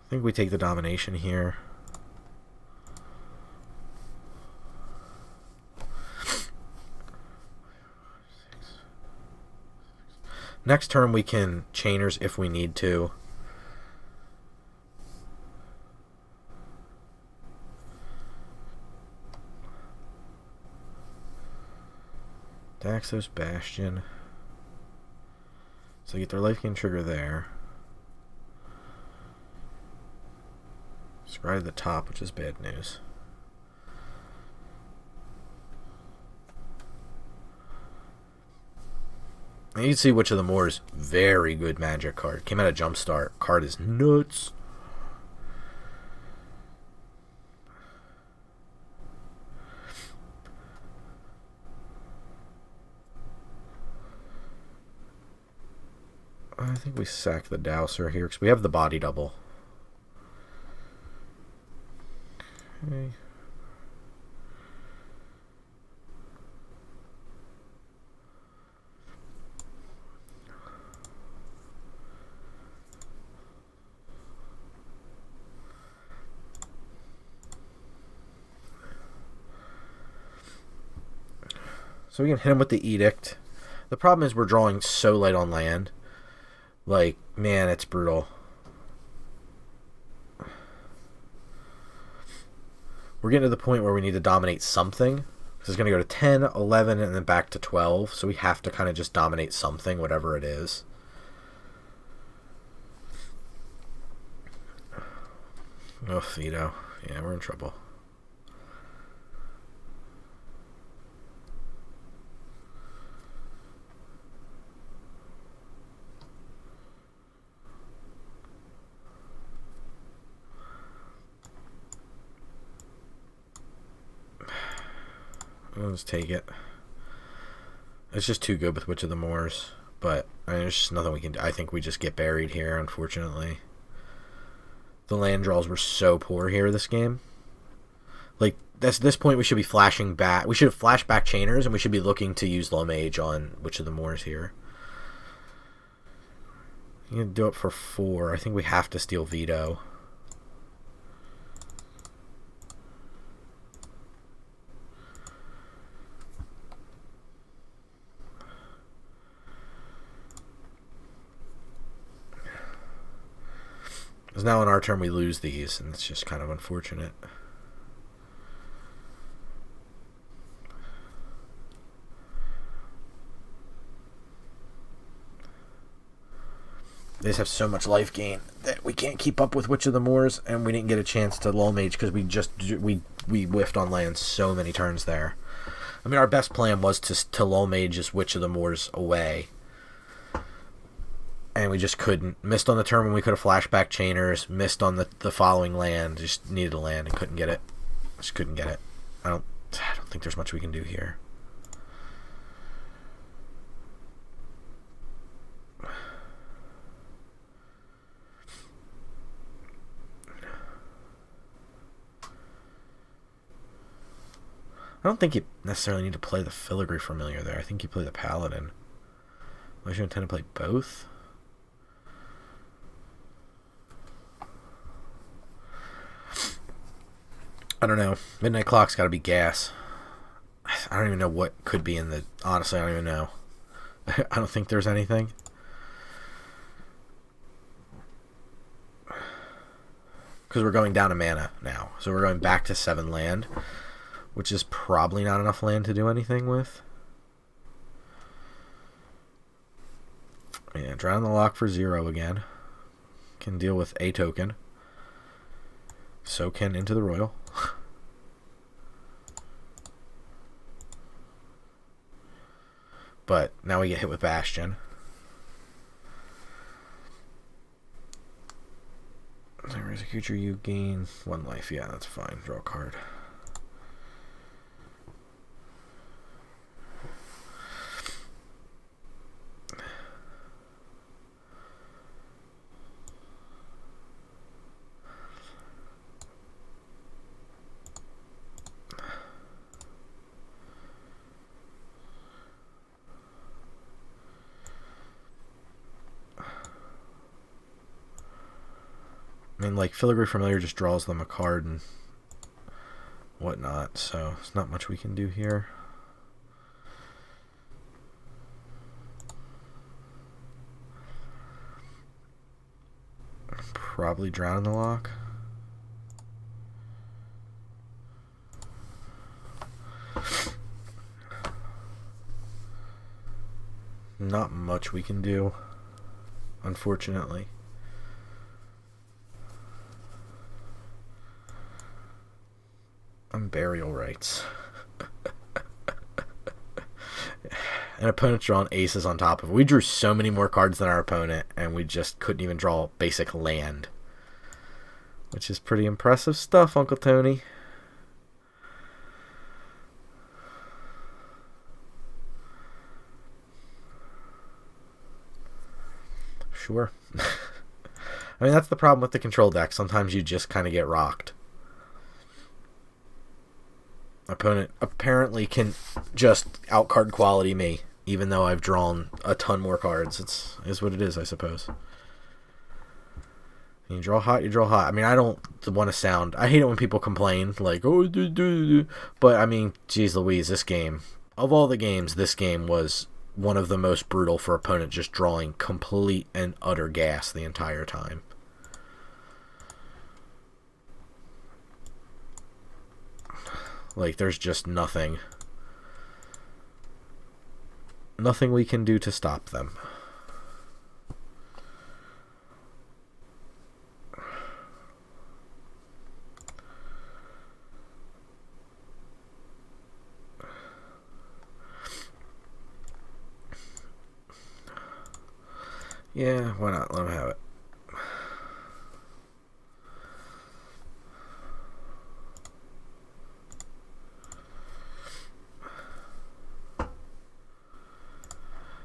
I think we take the domination here. Next turn we can chainers if we need to. Daxos Bastion. So get their life gain trigger there. Scry to the top, which is bad news. And you can see Witch of the Moors, very good magic card. Came out of Jumpstart. Card is nuts. I think we sack the Dowser here because we have the body double. Okay. So we can hit him with the Edict. The problem is we're drawing so light on land. Like, man, it's brutal. We're getting to the point where we need to dominate something. This is going to go to 10, 11, and then back to 12. So we have to kind of just dominate something, whatever it is. Oh, Fido. Yeah, we're in trouble. I'll just take it. It's just too good with Witch of the Moors. But I mean, there's just nothing we can do. I think we just get buried here, unfortunately. The land draws were so poor here this game. Like, at this point, we should be flashing back. We should have flashed back Chainers, and we should be looking to use Low Mage on Witch of the Moors here. You can do it for 4. I think we have to steal Veto. Because now on our turn we lose these, and it's just kind of unfortunate. They just have so much life gain that we can't keep up with Witch of the Moors, and we didn't get a chance to Lull Mage because we whiffed on land so many turns there. I mean, our best plan was to Lull Mage this Witch of the Moors away. And we just couldn't. Missed on the turn when we could have flashback Chainers. Missed on the following land. Just needed a land and couldn't get it. Just couldn't get it. I don't think there's much we can do here. I don't think you necessarily need to play the Filigree Familiar there. I think you play the Paladin. Unless you intend to play both. I don't know. Midnight Clock's got to be gas. I don't even know what could be in the... Honestly, I don't even know. I don't think there's anything. Because we're going down to mana now. So we're going back to 7 land. Which is probably not enough land to do anything with. Yeah, Drown the Lock for 0 again. Can deal with a token. So can Into the Royal. But now we get hit with Bastion. There is a creature you gain 1 life. Yeah, that's fine. Draw a card. I mean, like, Filigree Familiar just draws them a card and whatnot, so there's not much we can do here. Probably Drown the Lock. Not much we can do, unfortunately. Burial Rites. An opponent's drawing aces on top of it. We drew so many more cards than our opponent, and we just couldn't even draw basic land. Which is pretty impressive stuff, Uncle Tony. Sure. I mean, that's the problem with the control deck. Sometimes you just kind of get rocked. Opponent apparently can just outcard quality me, even though I've drawn a ton more cards. Is what it is, I suppose. You draw hot, you draw hot. I mean, I don't want to sound... I hate it when people complain, like, oh, but, I mean, geez Louise, this game... Of all the games, this game was one of the most brutal for opponent just drawing complete and utter gas the entire time. Like, there's just nothing we can do to stop them. Yeah, why not? Let them have it.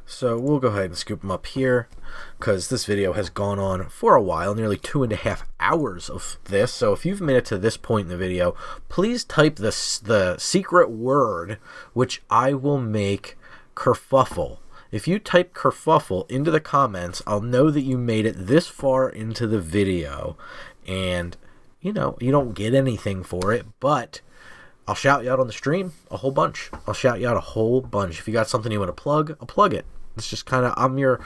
So we'll go ahead and scoop them up here, because this video has gone on for a while, nearly 2.5 hours of this. So if you've made it to this point in the video, please type the secret word, which I will make kerfuffle. If you type kerfuffle into the comments, I'll know that you made it this far into the video. And, you know, you don't get anything for it, but I'll shout you out on the stream a whole bunch. I'll shout you out a whole bunch. If you got something you want to plug, I'll plug it. It's just kind of, I'm your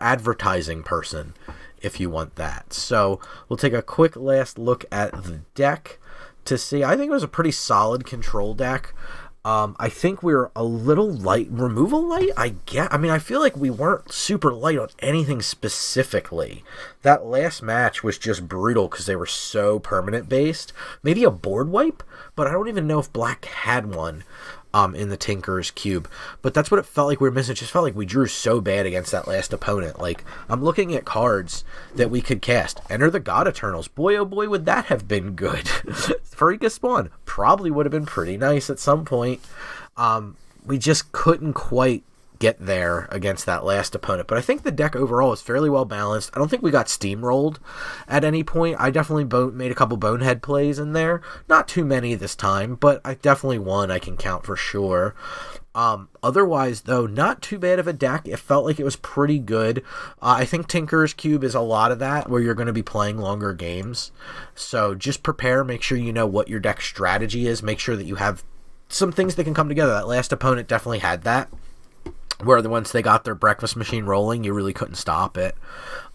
advertising person if you want that. So we'll take a quick last look at the deck to see. I think it was a pretty solid control deck. I think we were a little light, removal light, I mean, I feel like we weren't super light on anything specifically. That last match was just brutal because they were so permanent based. Maybe a board wipe, but I don't even know if Black had one in the Tinker's Cube. But that's what it felt like we were missing. It just felt like we drew so bad against that last opponent. Like, I'm looking at cards that we could cast. Enter the God Eternals. Boy, oh boy, would that have been good. Farika Spawn probably would have been pretty nice at some point. We just couldn't quite get there against that last opponent. But I think the deck overall is fairly well balanced. I don't think we got steamrolled at any point. I definitely made a couple bonehead plays in there. Not too many this time, but I definitely won. I can count for sure. Otherwise, though, not too bad of a deck. It felt like it was pretty good. I think Tinker's Cube is a lot of that, where you're going to be playing longer games. So just prepare, make sure you know what your deck strategy is, make sure that you have some things that can come together. That last opponent definitely had that, where once they got their breakfast machine rolling, you really couldn't stop it.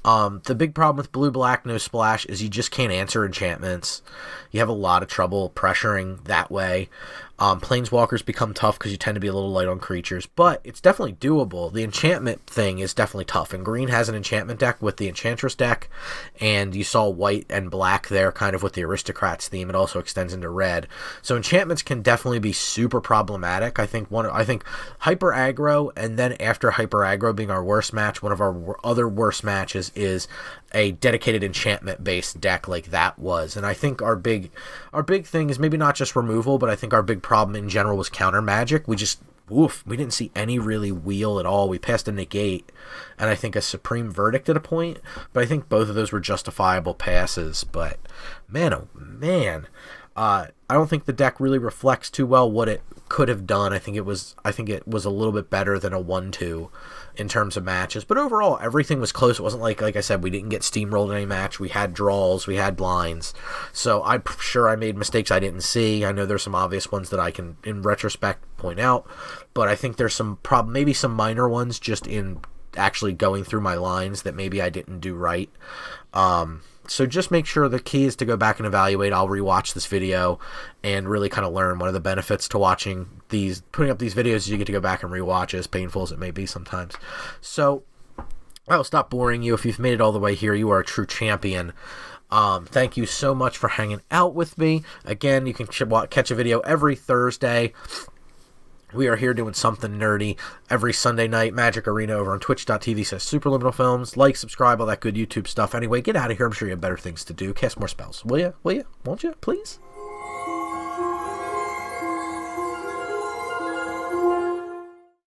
The big problem with blue-black no splash is you just can't answer enchantments. You have a lot of trouble pressuring that way. Planeswalkers become tough because you tend to be a little light on creatures, but it's definitely doable. The enchantment thing is definitely tough, and green has an enchantment deck with the Enchantress deck, and you saw white and black there kind of with the Aristocrats theme. It also extends into red. So enchantments can definitely be super problematic. I think hyper aggro, and then after hyper aggro being our worst match, one of our other worst matches is a dedicated enchantment-based deck like that was. And I think our big thing is maybe not just removal, but I think our big problem in general was counter magic. We didn't see any really wheel at all. We passed a negate and I think a supreme verdict at a point, but I think both of those were justifiable passes. But man, oh man, I don't think the deck really reflects too well what it could have done. I think it was a little bit better than a 1-2 in terms of matches, but overall everything was close. It wasn't like I said, we didn't get steamrolled in any match. We had draws, we had blinds, so I'm sure I made mistakes I didn't see. I know there's some obvious ones that I can in retrospect point out, but I think there's some maybe some minor ones just in actually going through my lines that maybe I didn't do right. So just make sure the key is to go back and evaluate. I'll rewatch this video and really kind of learn one of the benefits to putting up these videos is you get to go back and rewatch, as painful as it may be sometimes. So I'll stop boring you. If you've made it all the way here, you are a true champion. Thank you so much for hanging out with me. Again, you can catch a video every Thursday. We are here doing something nerdy every Sunday night. Magic Arena over on twitch.tv/Superliminal Films. Subscribe, all that good YouTube stuff. Anyway, get out of here. I'm sure you have better things to do. Cast more spells. Will you? Won't you? Please?